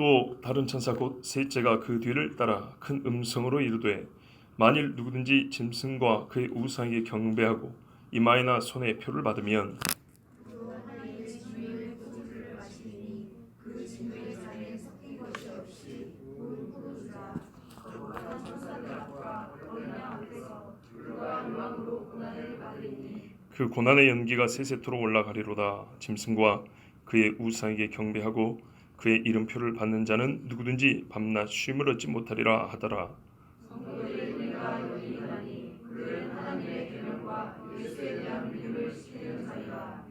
또 다른 천사 곧 셋째가 그 뒤를 따라 큰 음성으로 이르되 만일 누구든지 짐승과 그의 우상에게 경배하고 이마에나 손에 표를 받으면 그 고난의 연기가 세세토록 올라가리로다. 짐승과 그의 우상에게 경배하고 그의 이름표를 받는 자는 누구든지 밤낮 쉼을 얻지 못하리라 하더라.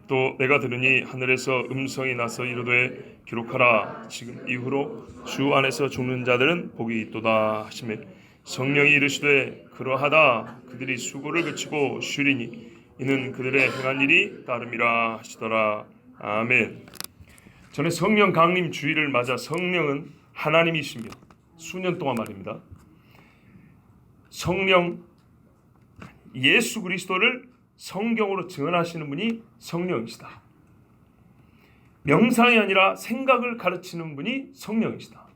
또 내가 들으니 하늘에서 음성이 나서 이르되 기록하라. 지금 이후로 주 안에서 죽는 자들은 복이 있도다 하시매 성령이 이르시되 그러하다. 그들이 수고를 그치고 쉬리니 이는 그들의 행한 일이 따름이라 하시더라. 아멘. 전에 성령 강림 주일을 맞아 성령은 하나님이시며 수년 동안 말입니다. 성령 예수 그리스도를 성경으로 증언하시는 분이 성령이시다. 명상이 아니라 생각을 가르치는 분이 성령이시다.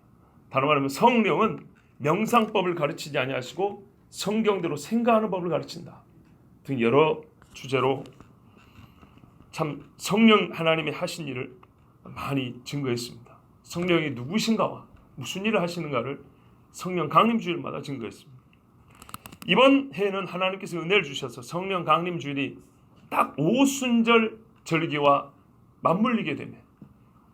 다른 말하면 성령은 명상법을 가르치지 아니하시고 성경대로 생각하는 법을 가르친다. 등 여러 주제로 참 성령 하나님이 하신 일을 많이 증거했습니다. 성령이 누구신가와 무슨 일을 하시는가를 성령 강림 주일마다 증거했습니다. 이번 해에는 하나님께서 은혜를 주셔서 성령 강림 주일이 딱 오순절 절기와 맞물리게 되면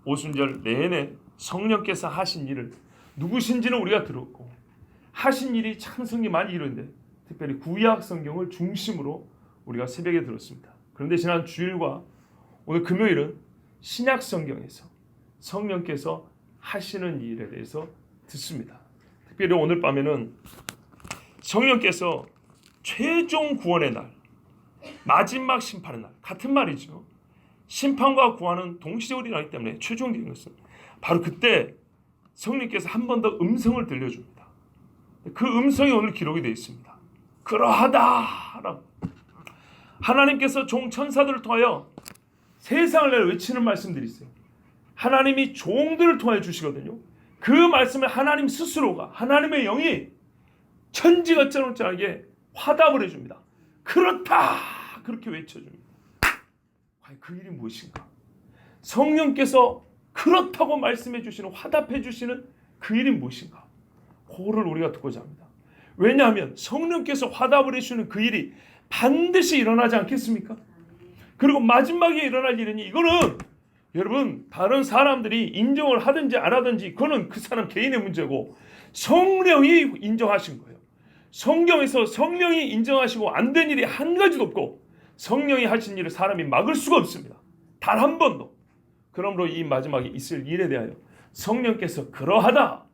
오순절 내내 성령께서 하신 일을 누구신지는 우리가 들었고 하신 일이 참 성경이 많이 이루는데 특별히 구약 성경을 중심으로 우리가 새벽에 들었습니다. 그런데 지난 주일과 오늘 금요일은 신약 성경에서 성령께서 하시는 일에 대해서 듣습니다. 특별히 오늘 밤에는 성령께서 최종 구원의 날, 마지막 심판의 날, 같은 말이죠. 심판과 구원은 동시적으로 일어나기 때문에 최종적인 것은 바로 그때 성령께서 한 번 더 음성을 들려줍니다. 그 음성이 오늘 기록이 되어 있습니다. 그러하다라고 하나님께서 종 천사들을 통하여 세상을 내려 외치는 말씀들이 있어요. 하나님이 종들을 통하여 주시거든요. 그 말씀을 하나님 스스로가 하나님의 영이 천지가짜놓지않게 화답을 해줍니다. 그렇다 그렇게 외쳐줍니다. 과연 그 일이 무엇인가? 성령께서 그렇다고 말씀해 주시는 화답해 주시는 그 일이 무엇인가? 그거를 우리가 듣고자 합니다. 왜냐하면 성령께서 화답을 해주시는 그 일이 반드시 일어나지 않겠습니까? 그리고 마지막에 일어날 일이니 이거는 여러분 다른 사람들이 인정을 하든지 안 하든지 그거는 그 사람 개인의 문제고 성령이 인정하신 거예요. 성경에서 성령이 인정하시고 안 된 일이 한 가지도 없고 성령이 하신 일을 사람이 막을 수가 없습니다. 단 한 번도. 그러므로 이 마지막에 있을 일에 대하여 성령께서 그러하다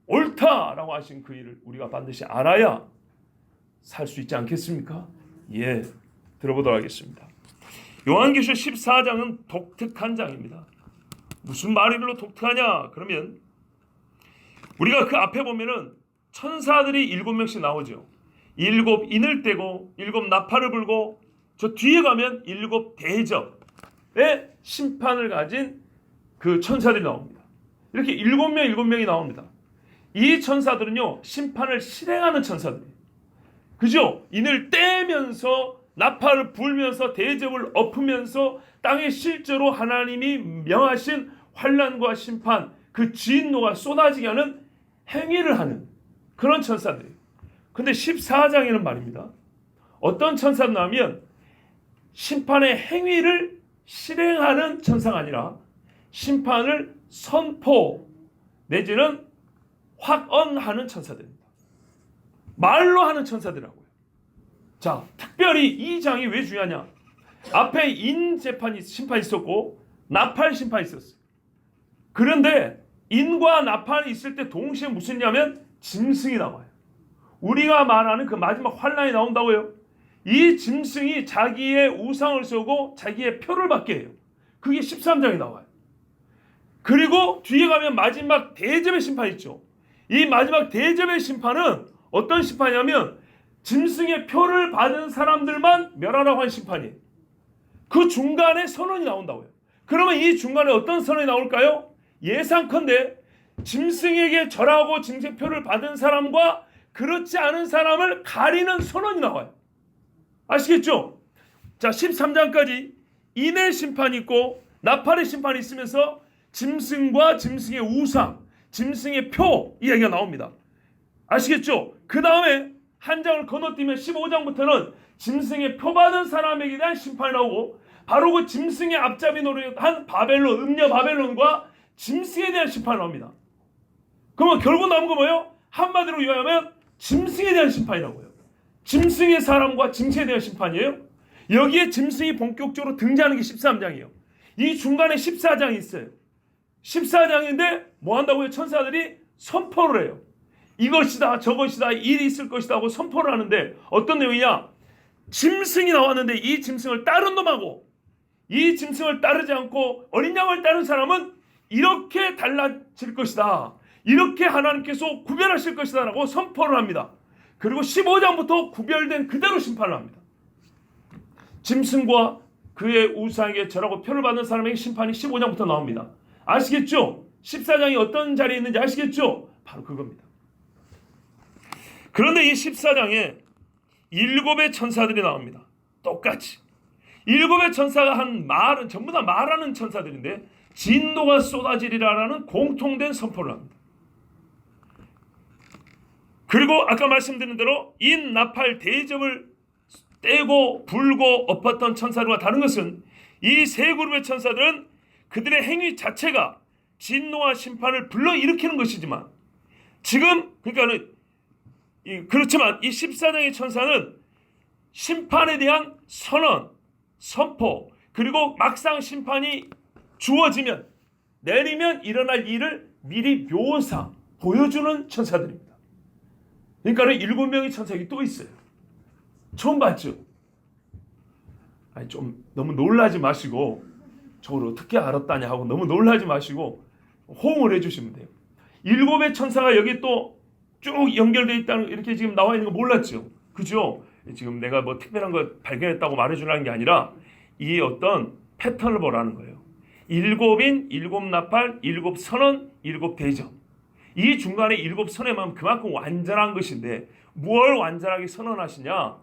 옳다라고 하신 그 일을 우리가 반드시 알아야 살 수 있지 않겠습니까? 예, 들어보도록 하겠습니다. 요한계시록 14장은 독특한 장입니다. 무슨 말이길로 독특하냐? 그러면 우리가 그 앞에 보면은 천사들이 7명씩 나오죠. 7 인을 떼고 7 나팔을 불고 저 뒤에 가면 7 대접의 심판을 가진 그 천사들이 나옵니다. 이렇게 7명이 나옵니다. 이 천사들은요 심판을 실행하는 천사들이에요. 그죠? 인을 떼면서 나팔을 불면서 대접을 엎으면서 땅에 실제로 하나님이 명하신 환난과 심판 그 진노가 쏟아지게 하는 행위를 하는 그런 천사들이에요. 근데 14장에는 말입니다. 어떤 천사가 하면 심판의 행위를 실행하는 천사가 아니라 심판을 선포 내지는 확언하는 천사들입니다. 말로 하는 천사들이라고요. 자, 특별히 이 장이 왜 중요하냐? 앞에 인 심판이 있었고 나팔 심판이 있었어요. 그런데 인과 나팔이 있을 때 동시에 무슨 일이냐면 짐승이 나와요. 우리가 말하는 그 마지막 환난이 나온다고요. 이 짐승이 자기의 우상을 세우고 자기의 표를 받게 해요. 그게 13장에 나와요. 그리고 뒤에 가면 마지막 대접의 심판이 있죠. 이 마지막 대접의 심판은 어떤 심판이냐면 짐승의 표를 받은 사람들만 멸하라고 한 심판이에요. 그 중간에 선언이 나온다고요. 그러면 이 중간에 어떤 선언이 나올까요? 예상컨대 짐승에게 절하고 짐승표를 받은 사람과 그렇지 않은 사람을 가리는 선언이 나와요. 아시겠죠? 자, 13장까지 인의 심판이 있고 나팔의 심판이 있으면서 짐승과 짐승의 우상, 짐승의 표 이야기가 나옵니다. 아시겠죠? 그 다음에 한 장을 건너뛰면 15장부터는 짐승의 표 받은 사람에게 대한 심판이 나오고 바로 그 짐승의 앞잡이 노릇한 바벨론, 음녀 바벨론과 짐승에 대한 심판이 나옵니다. 그러면 결국 남은 거 뭐예요? 한마디로 요약하면 짐승에 대한 심판이라고요. 짐승의 사람과 짐승에 대한 심판이에요. 여기에 짐승이 본격적으로 등장하는 게 13장이에요. 이 중간에 14장이 있어요. 14장인데 뭐 한다고요? 천사들이 선포를 해요. 이것이다 저것이다 일이 있을 것이다 하고 선포를 하는데 어떤 내용이냐? 짐승이 나왔는데 이 짐승을 따른 놈하고 이 짐승을 따르지 않고 어린 양을 따른 사람은 이렇게 달라질 것이다. 이렇게 하나님께서 구별하실 것이다 라고 선포를 합니다. 그리고 15장부터 구별된 그대로 심판을 합니다. 짐승과 그의 우상에게 절하고 표를 받는 사람에게 심판이 15장부터 나옵니다. 아시겠죠? 14장이 어떤 자리에 있는지 아시겠죠? 바로 그겁니다. 그런데 이 14장에 7의 천사들이 나옵니다. 똑같이 7의 천사가 한 말은 전부 다 말하는 천사들인데 진노가 쏟아지리라라는 공통된 선포를 합니다. 그리고 아까 말씀드린 대로 인 나팔 대접을 떼고 불고 엎었던 천사들과 다른 것은 이 세 그룹의 천사들은 그들의 행위 자체가 진노와 심판을 불러일으키는 것이지만 지금 그러니까는 그렇지만 이 14장의 천사는 심판에 대한 선언, 선포 그리고 막상 심판이 주어지면 내리면 일어날 일을 미리 묘사 보여주는 천사들입니다. 그러니까는 7명의 천사가 또 있어요. 처음 봤죠? 아니 좀 너무 놀라지 마시고 저걸 어떻게 알았다냐 하고 너무 놀라지 마시고 호응을 해주시면 돼요. 7의 천사가 여기 또 쭉 연결되어 있다는 이렇게 지금 나와 있는 거 몰랐죠? 그죠? 지금 내가 뭐 특별한 거 발견했다고 말해주라는 게 아니라 이 어떤 패턴을 보라는 거예요. 7인, 7나팔, 7선언, 7대접. 이 중간에 7선언만 그만큼 완전한 것인데 무엇을 완전하게 선언하시냐?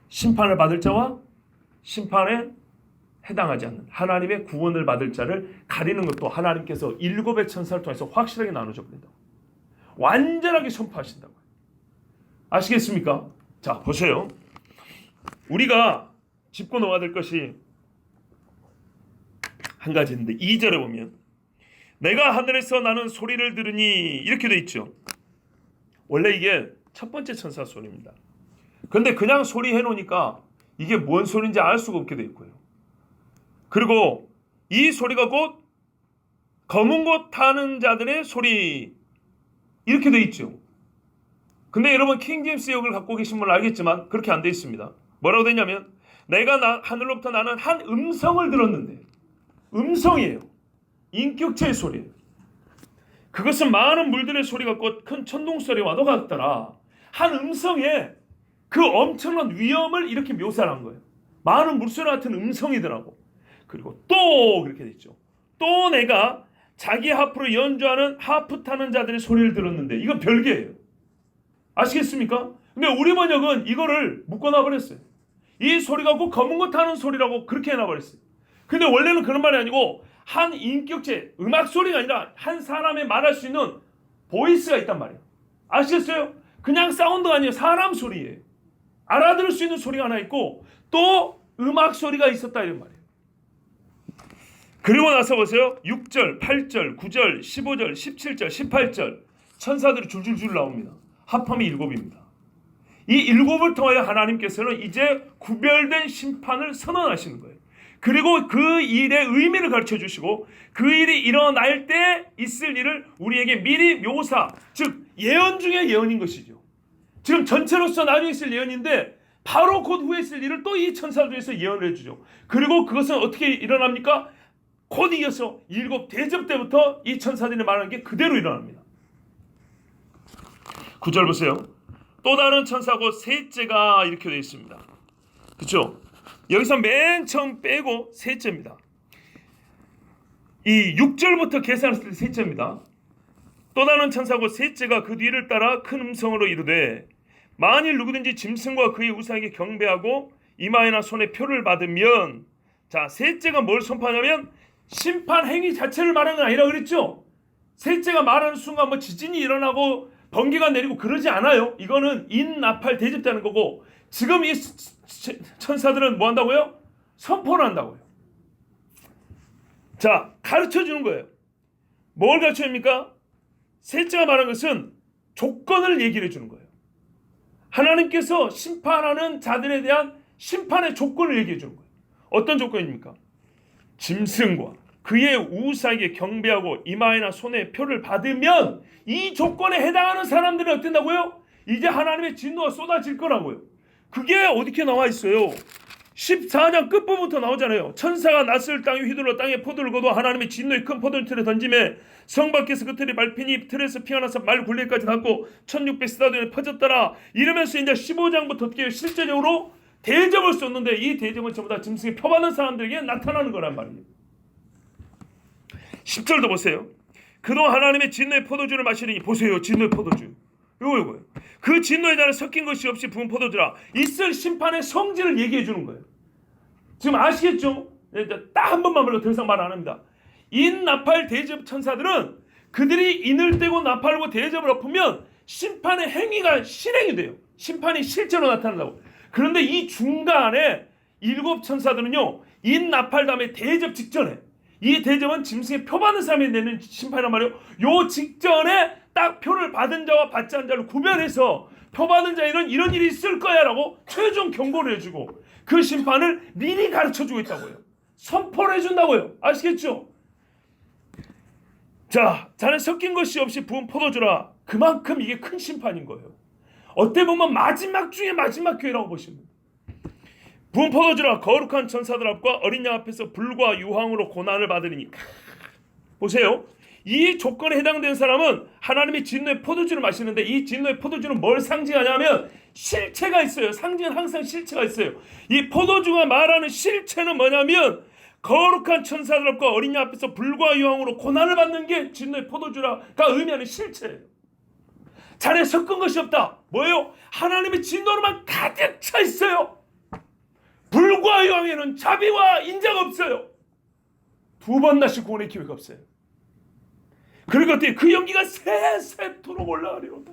심판을 받을 자와 심판에 해당하지 않는 하나님의 구원을 받을 자를 가리는 것도 하나님께서 7의 천사를 통해서 확실하게 나눠줘 버린다고. 완전하게 선포하신다고. 아시겠습니까? 자, 보세요. 우리가 짚고 넘어야 될 것이 한 가지 있는데 2절에 보면 내가 하늘에서 나는 소리를 들으니 이렇게 돼 있죠. 원래 이게 첫 번째 천사 소리입니다. 근데 그냥 소리 해놓으니까 이게 뭔 소리인지 알 수가 없게 돼 있고요. 그리고 이 소리가 곧 검은 곳 타는 자들의 소리 이렇게 돼 있죠. 근데 여러분 킹제임스 역을 갖고 계신 분은 알겠지만 그렇게 안 돼 있습니다. 뭐라고 되냐면 내가 하늘로부터 나는 한 음성을 들었는데 음성이에요. 인격체의 소리예요. 그것은 많은 물들의 소리 같고 큰 천둥 소리와도 같더라. 한 음성에 그 엄청난 위험을 이렇게 묘사를 한 거예요. 많은 물소리 같은 음성이더라고. 그리고 또 그렇게 됐죠. 또 내가 자기 하프로 연주하는 하프 타는 자들의 소리를 들었는데 이건 별개예요. 아시겠습니까? 근데 우리 번역은 이거를 묶어놔버렸어요. 이 소리가 꼭 검은 거 타는 소리라고 그렇게 해놔버렸어요. 근데 원래는 그런 말이 아니고 한 인격체, 음악 소리가 아니라 한 사람의 말할 수 있는 보이스가 있단 말이에요. 아시겠어요? 그냥 사운드가 아니에요. 사람 소리예요. 알아들을 수 있는 소리가 하나 있고 또 음악 소리가 있었다 이런 말이에요. 그리고 나서 보세요. 6절, 8절, 9절, 15절, 17절, 18절 천사들이 줄줄줄 나옵니다. 합함이 7입니다. 이 7을 통하여 하나님께서는 이제 구별된 심판을 선언하시는 거예요. 그리고 그 일의 의미를 가르쳐 주시고 그 일이 일어날 때 있을 일을 우리에게 미리 묘사, 즉 예언 중에 예언인 것이죠. 지금 전체로서 나중에 있을 예언인데 바로 곧 후에 있을 일을 또 이 천사를 통해서 예언을 해주죠. 그리고 그것은 어떻게 일어납니까? 곧 이어서 7 대접 때부터 이 천사들이 말하는 게 그대로 일어납니다. 9절 보세요. 또 다른 천사고 셋째가 이렇게 되어 있습니다. 그렇죠? 여기서 맨 처음 빼고 셋째입니다. 이 6절부터 계산했을 때 셋째입니다. 또 다른 천사고 셋째가 그 뒤를 따라 큰 음성으로 이르되 만일 누구든지 짐승과 그의 우상에게 경배하고 이마에나 손에 표를 받으면, 자, 셋째가 뭘 선포하냐면 심판 행위 자체를 말하는 건 아니라 그랬죠. 셋째가 말하는 순간 뭐 지진이 일어나고 번개가 내리고 그러지 않아요. 이거는 인나팔 대접되는 거고, 지금 이 천사들은 뭐 한다고요? 선포를 한다고요. 자, 가르쳐 주는 거예요. 뭘 가르쳐 줍니까? 셋째가 말한 것은 조건을 얘기를 해주는 거예요. 하나님께서 심판하는 자들에 대한 심판의 조건을 얘기해 주는 거예요. 어떤 조건입니까? 짐승과 그의 우상에게 경배하고 이마에나 손에 표를 받으면, 이 조건에 해당하는 사람들은 어땠다고요? 이제 하나님의 진노가 쏟아질 거라고요. 그게 어떻게 나와 있어요? 14장 끝부분부터 나오잖아요. 천사가 낯을 땅에 휘둘러 땅에 포도를 거둬 하나님의 진노의 큰 포도를 틀에 던짐에 성 밖에서 그 틀이 밟히니 틀에서 피가 나서 말 굴레까지 닿고 1600스타디온에 퍼졌더라. 이러면서 이제 15장부터 어떻게 실제적으로 대접을 쏟는데, 이 대접은 전부 다 짐승에 표받는 사람들에게 나타나는 거란 말이에요. 10절도 보세요. 그동안 하나님의 진노의 포도주를 마시니, 보세요, 진노의 포도주. 요거요. 그 진노의 잔에 섞인 것이 없이 부은 포도주라. 있을 심판의 성질을 얘기해 주는 거예요. 지금 아시겠죠? 딱 한 번만 말로 더 이상 말 안 합니다. 인나팔 대접 천사들은 그들이 인을 떼고 나팔고 대접을 엎으면 심판의 행위가 실행이 돼요. 심판이 실제로 나타난다고. 그런데 이 중간에 7 천사들은요, 인나팔 다음에 대접 직전에, 이 대접은 짐승의 표 받는 사람이 내는 심판이란 말이에요. 요 직전에 딱 표를 받은 자와 받지 않은 자를 구별해서 표 받은 자에는 이런 일이 있을 거야 라고 최종 경고를 해주고, 그 심판을 미리 가르쳐주고 있다고요. 선포를 해준다고요. 아시겠죠? 자, 잔에 섞인 것이 없이 부은 포도주라. 그만큼 이게 큰 심판인 거예요. 어떻게 보면 마지막 중에 마지막 기회라고 보시면 됩니다. 부은 포도주라. 거룩한 천사들 앞과 어린 양 앞에서 불과 유황으로 고난을 받으리니. 보세요. 이 조건에 해당되는 사람은 하나님의 진노의 포도주를 마시는데, 이 진노의 포도주는 뭘 상징하냐면 실체가 있어요. 상징은 항상 실체가 있어요. 이 포도주가 말하는 실체는 뭐냐면 거룩한 천사들 앞과 어린 양 앞에서 불과 유황으로 고난을 받는 게 진노의 포도주라가 의미하는 실체예요. 잔에 섞은 것이 없다. 뭐예요? 하나님의 진노로만 가득 차 있어요. 불과 유황에는 자비와 인자가 없어요. 2번 다시 구원의 기회가 없어요. 그리고 그 연기가 세세토록 올라가리로다.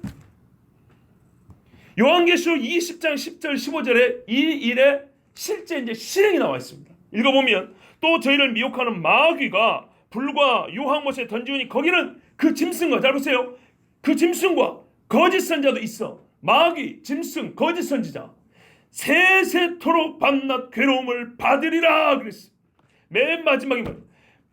요한계시록 20장 10절 15절에 이 일의 실제 이제 실행이 나와 있습니다. 읽어보면, 또 저희를 미혹하는 마귀가 불과 유황못에 던지니 거기는 그 짐승과, 잘 보세요, 그 짐승과 거짓 선자도 있어. 마귀, 짐승, 거짓 선지자 세세토록 밤낮 괴로움을 받으리라 그랬어. 맨 마지막에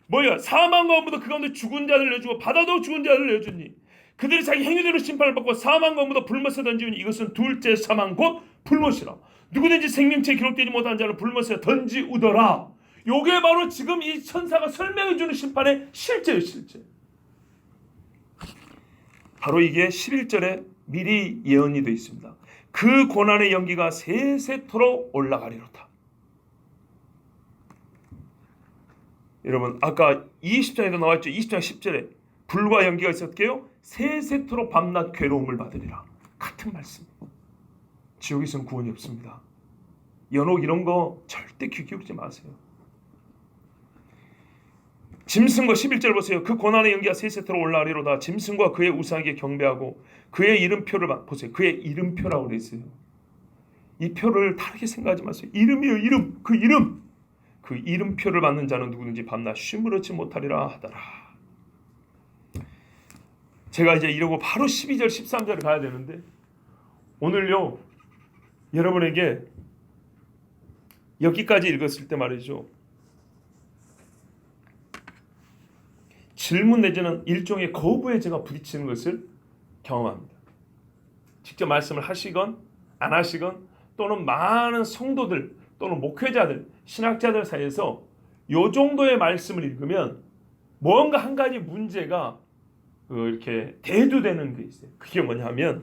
뭐야? 사망과 엄무도 그 가운데 죽은 자를 내주고 바다도 죽은 자를 내주니 그들이 자기 행위대로 심판을 받고 사망과 엄무도 불못에 던지니 이것은 둘째 사망 곧 불못이라. 누구든지 생명체에 기록되지 못한 자를 불못에 던지우더라. 요게 바로 지금 이 천사가 설명해 주는 심판의 실제예요. 실제. 바로 이게 11절에 미리 예언이 되어 있습니다. 그 고난의 연기가 세세토록 올라가리로다. 여러분, 아까 20장에도 나왔죠. 20장 10절에 불과 연기가 있었게요 세세토록 밤낮 괴로움을 받으리라. 같은 말씀. 지옥에서는 구원이 없습니다. 연옥 이런 거 절대 귀 기울이지 마세요. 짐승과 11절 보세요. 그 고난의 연기가 세세토록 올라가리로다. 짐승과 그의 우상에게 경배하고 그의 이름표를 보세요. 그의 이름표라고 그랬어요. 이 표를 다르게 생각하지 마세요. 이름이요, 이름. 그 이름. 그 이름표를 받는 자는 누구든지 밤낮 쉼을 얻지 못하리라 하더라. 제가 이제 이러고 바로 12절 13절을 가야 되는데, 오늘요 여러분에게 여기까지 읽었을 때 말이죠, 질문 내지는 일종의 거부에 제가 부딪히는 것을 경험합니다. 직접 말씀을 하시건 안 하시건, 또는 많은 성도들 또는 목회자들, 신학자들 사이에서 요 정도의 말씀을 읽으면 뭔가 한 가지 문제가 이렇게 대두되는 게 있어요. 그게 뭐냐면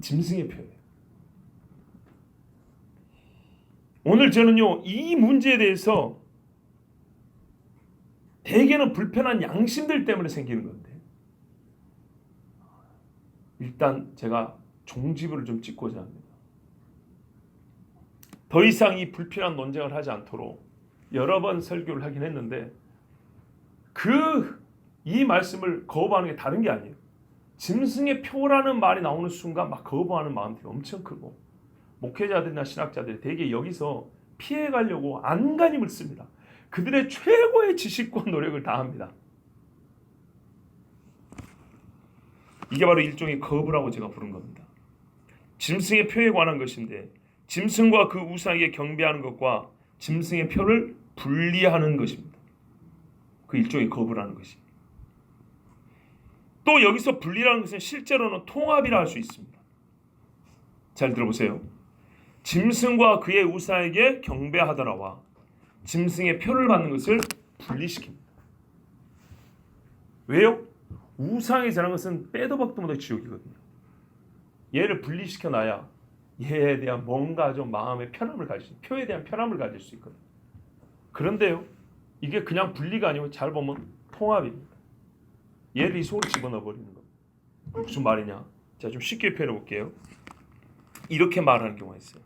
짐승의 표예요. 오늘 저는요 이 문제에 대해서 대개는 불편한 양심들 때문에 생기는 건데, 일단 제가 종지부를 좀 찍고자 합니다. 더 이상 이 불필요한 논쟁을 하지 않도록 여러 번 설교를 하긴 했는데, 이 말씀을 거부하는 게 다른 게 아니에요. 짐승의 표라는 말이 나오는 순간 막 거부하는 마음들이 엄청 크고, 목회자들이나 신학자들이 대개 여기서 피해가려고 안간힘을 씁니다. 그들의 최고의 지식과 노력을 다합니다. 이게 바로 일종의 거부라고 제가 부른 겁니다. 짐승의 표에 관한 것인데, 짐승과 그 우상에게 경배하는 것과 짐승의 표를 분리하는 것입니다. 그 일종의 거부라는 것이. 또 여기서 분리라는 것은 실제로는 통합이라 할 수 있습니다. 잘 들어보세요. 짐승과 그의 우상에게 경배하더라와 짐승의 표를 받는 것을 분리시킵니다. 왜요? 우상이 전하는 것은 빼도 박도 못할 지옥이거든요. 얘를 분리시켜놔야 얘에 대한 뭔가 좀 마음의 편함을 가질 수, 표에 대한 편함을 가질 수 있거든요. 그런데요, 이게 그냥 분리가 아니고 잘 보면 통합입니다. 얘를 이 속으로 집어넣어 버리는 겁니다. 무슨 말이냐? 자, 좀 쉽게 표현해 볼게요. 이렇게 말하는 경우가 있어요.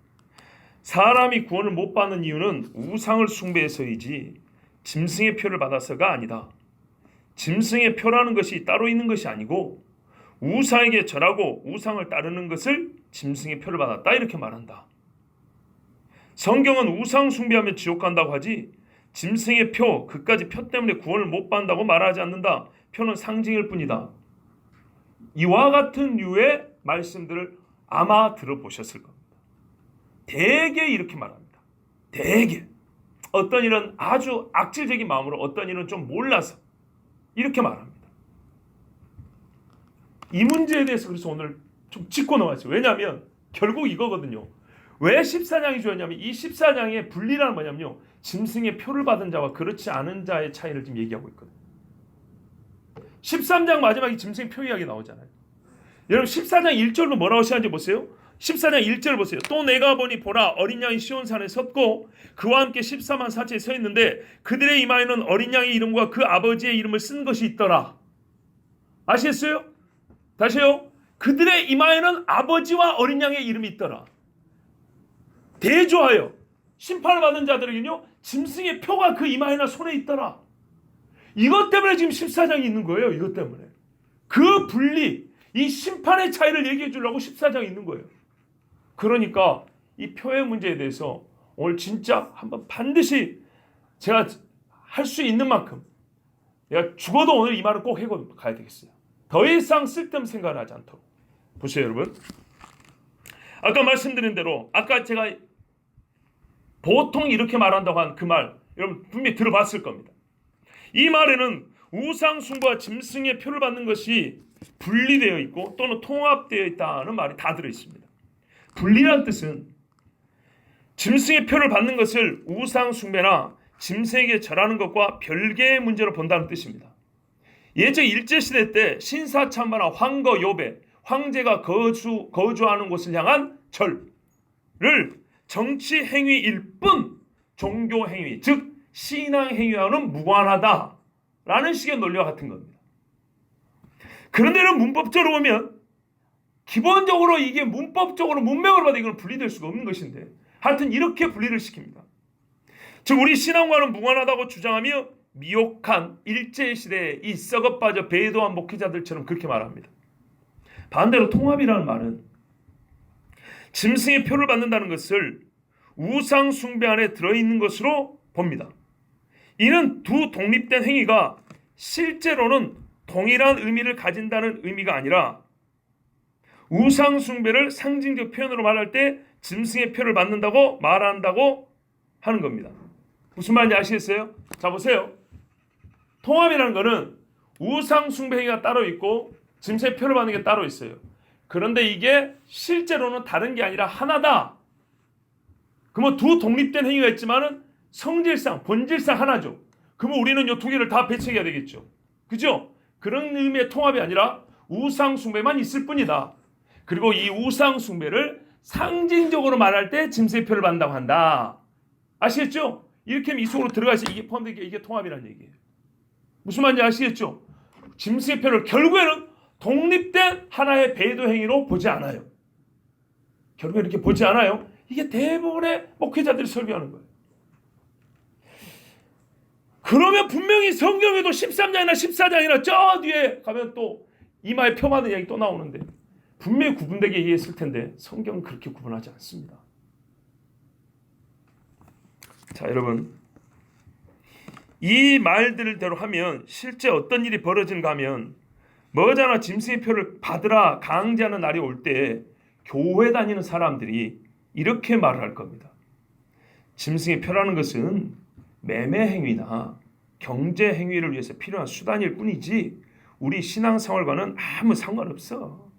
사람이 구원을 못 받는 이유는 우상을 숭배해서이지 짐승의 표를 받아서가 아니다. 짐승의 표라는 것이 따로 있는 것이 아니고 우상에게 절하고 우상을 따르는 것을 짐승의 표를 받았다, 이렇게 말한다. 성경은 우상 숭배하며 지옥 간다고 하지 짐승의 표, 그까지 표 때문에 구원을 못 받는다고 말하지 않는다. 표는 상징일 뿐이다. 이와 같은 류의 말씀들을 아마 들어보셨을 겁니다. 대개 이렇게 말합니다. 대개. 어떤 일은 아주 악질적인 마음으로, 어떤 일은 좀 몰라서 이렇게 말합니다. 이 문제에 대해서 그래서 오늘 좀 짚고 넘어갔어요. 왜냐하면 결국 이거거든요. 왜 14장이 주었냐면, 이 14장의 분리라는 뭐냐면요, 짐승의 표를 받은 자와 그렇지 않은 자의 차이를 지금 얘기하고 있거든요. 13장 마지막에 짐승의 표 이야기 나오잖아요. 여러분 14장 1절로 뭐라고 시작하는지 보세요. 14장 1절 보세요. 또 내가 보니 보라, 어린 양이 시온산에 섰고 그와 함께 14만 4천이 서 있는데 그들의 이마에는 어린 양의 이름과 그 아버지의 이름을 쓴 것이 있더라. 아시겠어요? 다시요. 그들의 이마에는 아버지와 어린 양의 이름이 있더라. 대조하여 심판을 받은 자들에게는요, 짐승의 표가 그 이마에나 손에 있더라. 이것 때문에 지금 14장이 있는 거예요. 이것 때문에. 그 분리, 이 심판의 차이를 얘기해 주려고 14장이 있는 거예요. 그러니까 이 표의 문제에 대해서 오늘 진짜 한번 반드시 제가 할 수 있는 만큼, 내가 죽어도 오늘 이 말을 꼭 해고 가야 되겠어요. 더 이상 쓸데없는 생각을 하지 않도록. 보세요, 여러분. 아까 말씀드린 대로, 아까 제가 보통 이렇게 말한다고 한 그 말, 여러분 분명히 들어봤을 겁니다. 이 말에는 우상 숭배와 짐승의 표를 받는 것이 분리되어 있고 또는 통합되어 있다는 말이 다 들어있습니다. 분리란 뜻은 짐승의 표를 받는 것을 우상 숭배나 짐승에게 절하는 것과 별개의 문제로 본다는 뜻입니다. 예적 일제시대 때 신사참마나 황거 요배, 황제가 거주하는 곳을 향한 절을 정치 행위일 뿐 종교 행위, 즉 신앙 행위와는 무관하다라는 식의 논리와 같은 겁니다. 그런데는 문법적으로 보면 기본적으로 이게 문법적으로 문맥으로 봐도 이건 분리될 수가 없는 것인데, 하여튼 이렇게 분리를 시킵니다. 즉 우리 신앙과는 무관하다고 주장하며 미혹한 일제시대의 이 썩어빠져 배도한 목회자들처럼 그렇게 말합니다. 반대로 통합이라는 말은 짐승의 표를 받는다는 것을 우상 숭배 안에 들어있는 것으로 봅니다. 이는 두 독립된 행위가 실제로는 동일한 의미를 가진다는 의미가 아니라 우상 숭배를 상징적 표현으로 말할 때 짐승의 표를 받는다고 말한다고 하는 겁니다. 무슨 말인지 아시겠어요? 자, 보세요. 통합이라는 것은 우상 숭배 행위가 따로 있고 짐승의 표를 받는 게 따로 있어요. 그런데 이게 실제로는 다른 게 아니라 하나다. 그러면 두 독립된 행위가 있지만은 성질상, 본질상 하나죠. 그러면 우리는 이 두 개를 다 배척해야 되겠죠. 그죠? 그런 의미의 통합이 아니라 우상 숭배만 있을 뿐이다. 그리고 이 우상 숭배를 상징적으로 말할 때 짐승의 표를 받는다고 한다. 아시겠죠? 이렇게 하면 이 속으로 들어가서 이게 포함되게 이게 통합이라는 얘기예요. 무슨 말인지 아시겠죠? 짐승의 표를 결국에는 독립된 하나의 배도 행위로 보지 않아요. 결국에 이렇게 보지 않아요. 이게 대부분의 목회자들이 설교하는 거예요. 그러면 분명히 성경에도 13장이나 14장이나 저 뒤에 가면 또 이마에 표 받은 이야기 또 나오는데 분명히 구분되게 얘기했을 텐데 성경은 그렇게 구분하지 않습니다. 자, 여러분, 이 말들대로 하면 실제 어떤 일이 벌어진가 하면 머지않아 짐승의 표를 받으라 강제하는 날이 올 때 교회 다니는 사람들이 이렇게 말을 할 겁니다. 짐승의 표라는 것은 매매 행위나 경제 행위를 위해서 필요한 수단일 뿐이지 우리 신앙생활과는 아무 상관없어.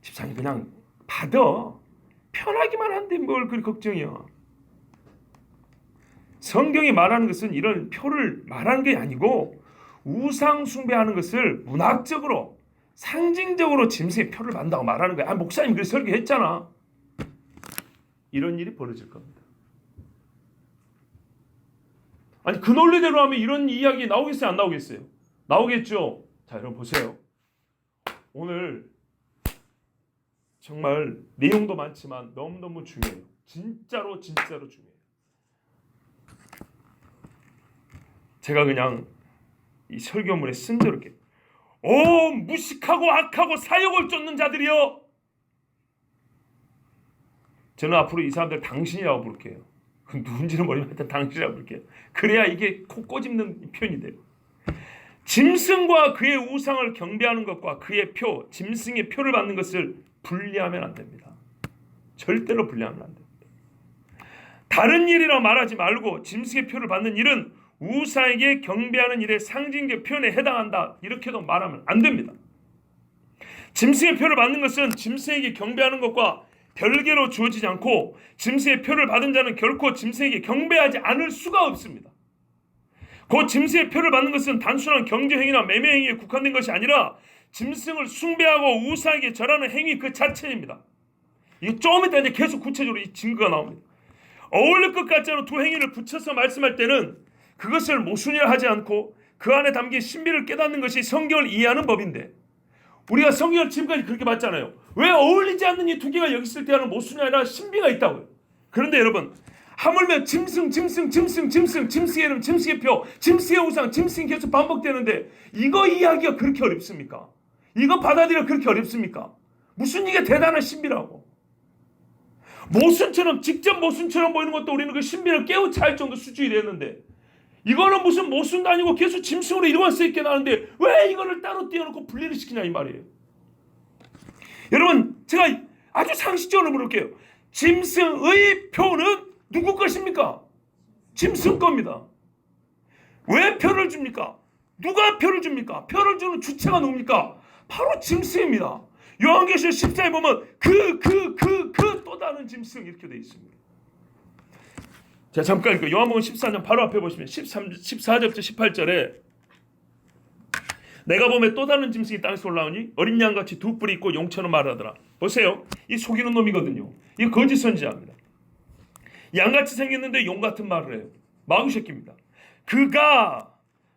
집사님 그냥 받아. 편하기만 한데 뭘 그리 걱정이야. 성경이 말하는 것은 이런 표를 말하는 게 아니고 우상 숭배하는 것을 문학적으로 상징적으로 짐승의 표를 받는다고 말하는 거야. 목사님 그래서 설교했잖아. 이런 일이 벌어질 겁니다. 아니 그 논리대로 하면 이런 이야기 나오겠어요? 안 나오겠어요? 나오겠죠? 자, 여러분 보세요. 오늘 정말 내용도 많지만 너무너무 중요해요. 진짜로 중요해요. 제가 그냥 이 설교문에 쓴 대로 이렇게 무식하고 악하고 사욕을 쫓는 자들이여. 저는 앞으로 이 사람들 당신이라고 부를게요. 누군지는 모르지만 일단 당신이라고 부를게요. 그래야 이게 코 꼬집는 표현이 돼요. 짐승과 그의 우상을 경배하는 것과 그의 표, 짐승의 표를 받는 것을 분리하면 안 됩니다. 절대로 분리하면 안 됩니다. 다른 일이라 말하지 말고 짐승의 표를 받는 일은 우상에게 경배하는 일의 상징적 표현에 해당한다. 이렇게도 말하면 안 됩니다. 짐승의 표를 받는 것은 짐승에게 경배하는 것과 별개로 주어지지 않고 짐승의 표를 받은 자는 결코 짐승에게 경배하지 않을 수가 없습니다. 곧 짐승의 표를 받는 것은 단순한 경제행위나 매매행위에 국한된 것이 아니라 짐승을 숭배하고 우상에게 절하는 행위 그 자체입니다. 이게 좀 이따 이제 계속 구체적으로 이 증거가 나옵니다. 어울릴 것 같지 않은 두 행위를 붙여서 말씀할 때는 그것을 모순이라 하지 않고 그 안에 담긴 신비를 깨닫는 것이 성경을 이해하는 법인데 우리가 성경을 지금까지 그렇게 봤잖아요. 왜 어울리지 않는 이 두 개가 여기 있을 때는 모순이 아니라 신비가 있다고요. 그런데 여러분 하물며 짐승의 이름, 짐승의 표, 짐승의 우상, 짐승이 계속 반복되는데 이거 이해하기가 그렇게 어렵습니까? 이거 받아들이기가 그렇게 어렵습니까? 무슨 이게 대단한 신비라고. 모순처럼 직접 모순처럼 보이는 것도 우리는 그 신비를 깨우쳐 할 정도 수준이 됐는데 이거는 무슨 모순도 아니고 계속 짐승으로 이름만 쓰이게 나는데 왜 이거를 따로 띄워놓고 분리를 시키냐 이 말이에요. 여러분 제가 아주 상식적으로 물을게요. 짐승의 표는 누구 것입니까? 짐승 겁니다. 왜 표를 줍니까? 누가 표를 줍니까? 표를 주는 주체가 누굽니까? 바로 짐승입니다. 요한계시록 14에 보면 또 다른 짐승 이렇게 되어 있습니다. 자, 잠깐 읽고 요한복음 14장 바로 앞에 보시면 14절부터 18절에 내가 보면 또 다른 짐승이 땅에서 올라오니 어린 양같이 두 뿔이 있고 용처럼 말하더라. 보세요. 이 속이는 놈이거든요. 이 거짓 선지자입니다. 양같이 생겼는데 용 같은 말을 해요. 마귀 새끼입니다. 그가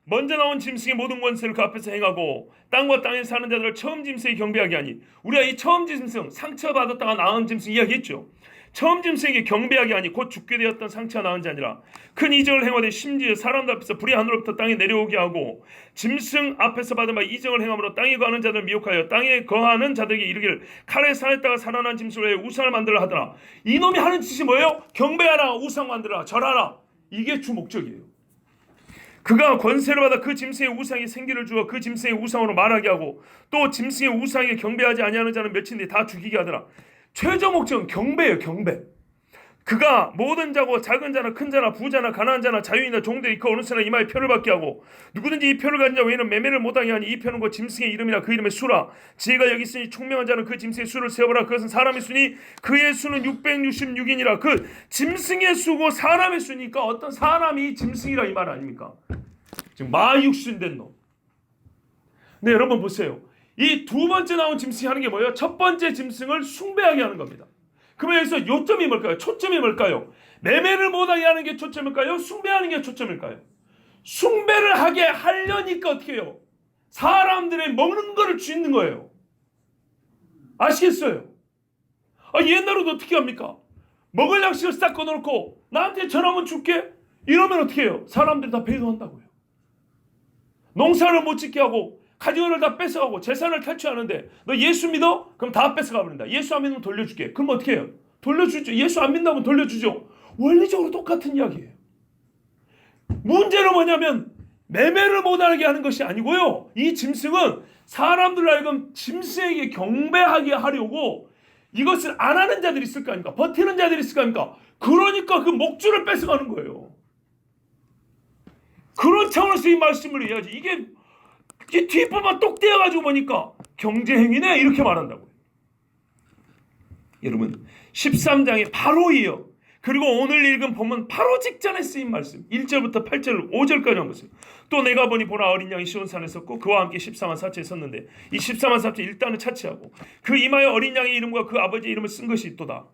먼저 나온 짐승의 모든 권세를 그 앞에서 행하고 땅과 땅에 사는 자들을 처음 짐승에 경배하게 하니 우리가 이 처음 짐승 상처받았다가 나은 짐승 이야기했죠. 처음 짐승에게 경배하게 하니 곧 죽게 되었던 상처가 나은 자 아니라 큰 이적을 행하되 심지어 사람들 앞에서 불이 하늘로부터 땅에 내려오게 하고 짐승 앞에서 받은 바 이적을 행함으로 땅에 거하는 자들을 미혹하여 땅에 거하는 자들에게 이르기를 칼에 상했다가 살아난 짐승을 왜 우상을 만들라 하더라. 이놈이 하는 짓이 뭐예요? 경배하라, 우상 만들라, 절하라. 이게 주 목적이에요. 그가 권세를 받아 그 짐승의 우상에 생기를 주어 그 짐승의 우상으로 말하게 하고 또 짐승의 우상에 경배하지 아니하는 자는 며칠 뒤에 다 죽이게 하더라. 최종 목적은 경배예요. 경배. 그가 모든 자고 작은 자나 큰 자나 부자나 가난한 자나 자유인이나 종들이 그 어느 사나 이마에 표를 받게 하고 누구든지 이 표를 가진 자 외에는 매매를 못하게 하니 이 표는 곧 짐승의 이름이나 그 이름의 수라. 지혜가 여기 있으니 총명한 자는 그 짐승의 수를 세어보라. 그것은 사람의 수니 그의 수는 666이니라. 그 짐승의 수고 사람의 수니까 어떤 사람이 짐승이라 이 말 아닙니까? 지금 마육신된 놈. 네, 여러분 보세요. 이 두 번째 나온 짐승이 하는 게 뭐예요? 첫 번째 짐승을 숭배하게 하는 겁니다. 그러면 여기서 요점이 뭘까요? 초점이 뭘까요? 매매를 못하게 하는 게 초점일까요? 숭배하는 게 초점일까요? 숭배를 하게 하려니까 어떻게 해요? 사람들의 먹는 거를 주는 거예요. 아시겠어요? 옛날에도 어떻게 합니까? 먹을 양식을 싹 꺼놓고 나한테 전하면 줄게? 이러면 어떻게 해요? 사람들이 다 배도한다고요. 농사를 못 짓게 하고 가진 거를 다 뺏어가고 재산을 탈취하는데 너 예수 믿어? 그럼 다 뺏어가 버린다. 예수 안 믿으면 돌려줄게. 그럼 어떻게 해요? 돌려주죠. 예수 안 믿는다면 돌려주죠. 원리적으로 똑같은 이야기예요. 문제는 뭐냐면 매매를 못하게 하는 것이 아니고요. 이 짐승은 사람들로 하여금 짐승에게 경배하게 하려고 이것을 안 하는 자들이 있을 거 아닙니까? 버티는 자들이 있을 거 아닙니까? 그러니까 그 목줄을 뺏어가는 거예요. 그런 차원에서 이 말씀을 해야지. 이게 뒷부분만 똑 떼어가지고 보니까 경제행위네 이렇게 말한다고요. 여러분 13장에 바로 이어 그리고 오늘 읽은 본문 바로 직전에 쓰인 말씀 1절부터 8절 5절까지 한번 보세요. 또 내가 보니 보라 어린 양이 시온산에 섰고 그와 함께 14만 4천이 섰는데 이 14만 4천 일단은 차치하고 그 이마에 어린 양의 이름과 그 아버지의 이름을 쓴 것이 있도다.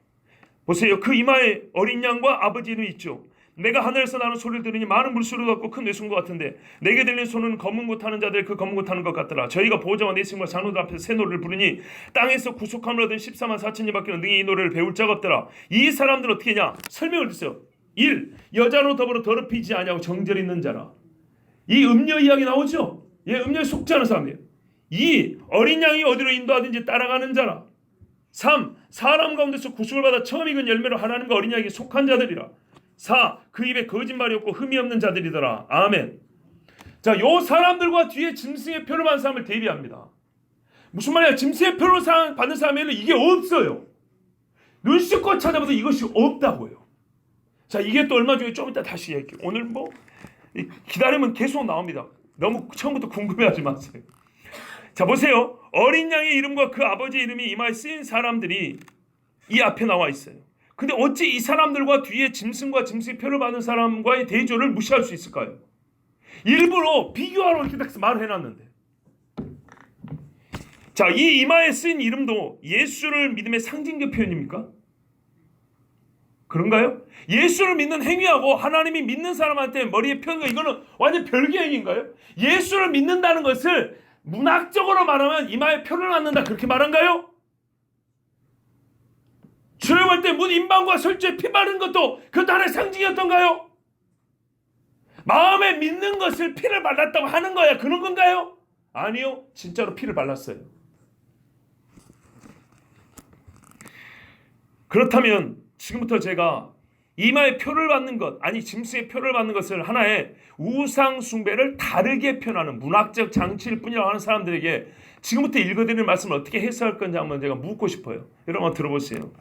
보세요. 그 이마에 어린 양과 아버지 이름이 있죠. 내가 하늘에서 나는 소리를 들으니 많은 물소리가 같고 큰 뇌순과 같은데 내게 들리는 소리는 검은 것 타는 자들 그 검은 것 타는 것 같더라. 저희가 보호자와 내신과 장로들 앞에서 새 노래를 부르니 땅에서 구속함을 얻은 14만 4천이 밖에는 능히 이 노래를 배울 자가 없더라. 이 사람들은 어떻게 하냐? 설명을 드세요. 1. 여자로 더불어 더럽히지 아니하고 정절 있는 자라. 이 음녀 이야기 나오죠? 음녀에 속지 않은 사람이에요. 2. 어린 양이 어디로 인도하든지 따라가는 자라. 3. 사람 가운데서 구속을 받아 처음 익은 열매로 하나님과 어린 양에게 속한 자들이라. 4. 그 입에 거짓말이 없고 흠이 없는 자들이더라. 아멘. 자, 요 사람들과 뒤에 짐승의 표를 받은 사람을 대비합니다. 무슨 말이야? 짐승의 표를 받는 사람에는 이게 없어요. 눈씻고 찾아봐도 이것이 없다고요. 자, 이게 또 얼마 전에 좀 이따 다시 얘기할게요. 오늘 기다리면 계속 나옵니다. 너무 처음부터 궁금해하지 마세요. 자, 보세요. 어린 양의 이름과 그 아버지 이름이 이마에 쓰인 사람들이 이 앞에 나와 있어요. 근데 어찌 이 사람들과 뒤에 짐승과 짐승의 표를 받는 사람과의 대조를 무시할 수 있을까요? 일부러 비교하러 이렇게 딱 말을 해놨는데. 자, 이 이마에 쓰인 이름도 예수를 믿음의 상징적 표현입니까? 그런가요? 예수를 믿는 행위하고 하나님이 믿는 사람한테 머리에 펴는 거 이거는 완전 별개 행위인가요? 예수를 믿는다는 것을 문학적으로 말하면 이마에 표를 받는다 그렇게 말한가요? 출애굽할 때 문 임방과 설주에 피 바른 것도 그것도 하나의 상징이었던가요? 마음에 믿는 것을 피를 발랐다고 하는 거야. 그런 건가요? 아니요. 진짜로 피를 발랐어요. 그렇다면 지금부터 제가 이마에 표를 받는 것, 아니 짐승의 표를 받는 것을 하나의 우상 숭배를 다르게 표현하는 문학적 장치일 뿐이라고 하는 사람들에게 지금부터 읽어드리는 말씀을 어떻게 해석할 건지 한번 제가 묻고 싶어요. 여러분 한번 들어보세요.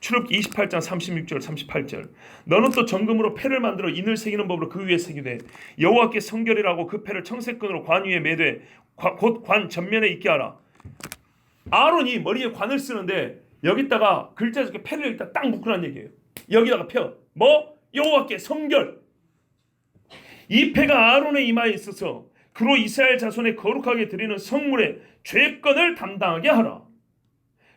출애굽기 28장 36절 38절 너는 또 정금으로 패를 만들어 인을 새기는 법으로 그 위에 새기되 여호와께 성결이라고 그 패를 청색끈으로 관 위에 매되 곧 관 전면에 있게 하라. 아론이 머리에 관을 쓰는데 여기다가 글자 적게 패를 여기다 딱 묶으라는 얘기예요. 여기다가 펴. 여호와께 성결. 이 패가 아론의 이마에 있어서 그로 이스라엘 자손의 거룩하게 드리는 성물의 죄권을 담당하게 하라.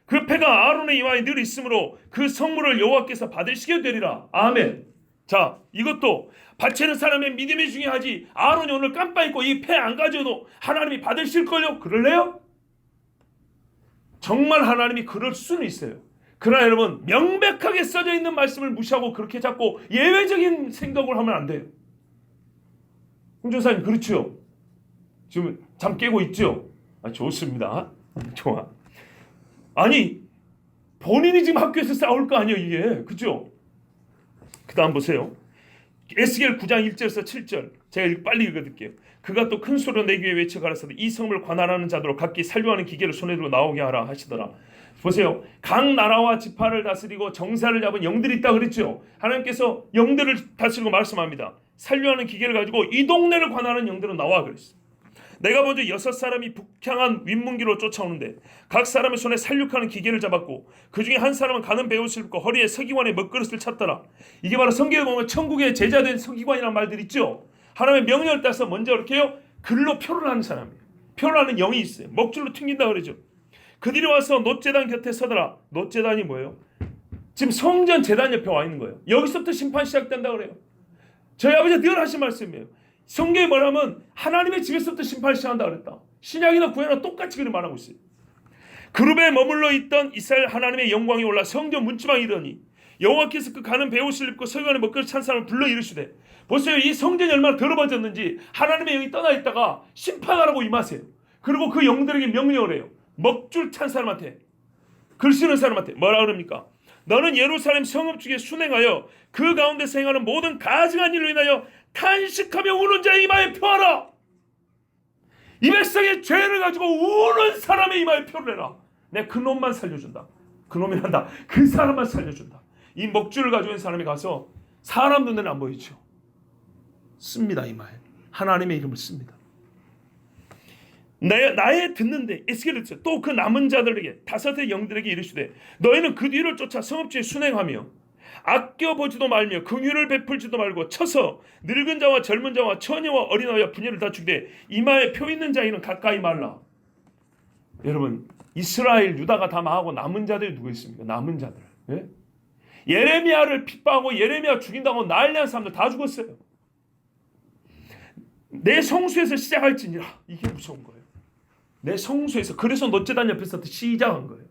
그 패가 아론의 이마에 늘 있으므로 그 성물을 여호와께서 받으시게 되리라. 아멘. 자, 이것도 바치는 사람의 믿음이 중요하지. 아론이 오늘 깜빡 잊고 이 패 안 가져도 하나님이 받으실걸요? 그럴래요? 정말 하나님이 그럴 수는 있어요. 그러나 여러분 명백하게 써져 있는 말씀을 무시하고 그렇게 자꾸 예외적인 생각을 하면 안 돼요. 홍준사님 그렇죠? 지금 잠 깨고 있죠? 좋습니다. 좋아. 아니 본인이 지금 학교에서 싸울 거 아니에요 이게. 그죠? 그 다음 보세요. 에스겔 9장 1절에서 7절 제가 빨리 읽어드릴게요. 그가 또 큰 소리로 내 귀에 외쳐 가라사대 이 성을 관할하는 자들로 각기 살류하는 기계를 손에 들고 나오게 하라 하시더라. 보세요. 각 나라와 지파를 다스리고 정사를 잡은 영들이 있다 그랬죠. 하나님께서 영들을 다스리고 말씀합니다. 살류하는 기계를 가지고 이 동네를 관할하는 영들은 나와 그랬어요. 내가 먼저 6사람이 북향한 윗문기로 쫓아오는데 각 사람의 손에 살육하는 기계를 잡았고 그 중에 한 사람은 가는 베옷을 입고 허리에 서기관의 먹그릇을 찼더라. 이게 바로 성경에 보면 천국의 제자된 서기관이라는 말들 있죠. 하나님의 명령을 따서 먼저 이렇게 해요. 글로 표를 하는 사람이에요. 표를 하는 영이 있어요. 먹줄로 튕긴다 그러죠. 그들이 와서 놋제단 곁에 서더라. 놋제단이 뭐예요? 지금 성전 제단 옆에 와 있는 거예요. 여기서부터 심판 시작된다 그래요. 저희 아버지가 늘 하신 말씀이에요. 성경에 뭐냐면 하나님의 집에서부터 심판을 시작한다 그랬다. 신약이나 구약이나 똑같이 그렇게 말하고 있어요. 그룹에 머물러 있던 이스라엘 하나님의 영광이 올라 성전 문지방에 이르니 여호와께서 그 가는 베옷을 입고 서기관의 먹거리 찬 사람을 불러 이르시되, 보세요. 이 성전이 얼마나 더러워졌는지. 하나님의 영이 떠나 있다가 심판하라고 임하세요. 그리고 그 영들에게 명령을 해요. 먹줄 찬 사람한테, 글 쓰는 사람한테 뭐라 그럽니까? 너는 예루살렘 성읍 중에 순행하여 그 가운데서 행하는 모든 가증한 일로 인하여 탄식하며 우는 자의 이마에 표하라. 이 백성의 죄를 가지고 우는 사람의 이마에 표를 해라. 내 그 놈만 살려준다. 그 놈이란다. 그 사람만 살려준다. 이 먹줄을 가지고 있는 사람이 가서 사람 눈에는 안 보이죠. 씁니다. 이마에 하나님의 이름을 씁니다. 나의 듣는데 에스겔을 또 그 남은 자들에게 다섯의 영들에게 이르시되, 너희는 그 뒤를 쫓아 성읍지에 순행하며 아껴보지도 말며 긍휼을 베풀지도 말고 쳐서 늙은 자와 젊은 자와 처녀와 어린아이와 부녀를 다 죽되 이마에 표 있는 자에는 가까이 말라. 여러분, 이스라엘 유다가 다 망하고 남은 자들이 누구 있습니까? 남은 자들. 예? 예레미야를 핍박하고 예레미야 죽인다고 난리난 사람들 다 죽었어요. 내 성수에서 시작할지니라. 이게 무서운 거예요. 내 성수에서. 그래서 놋제단 옆에서 시작한 거예요.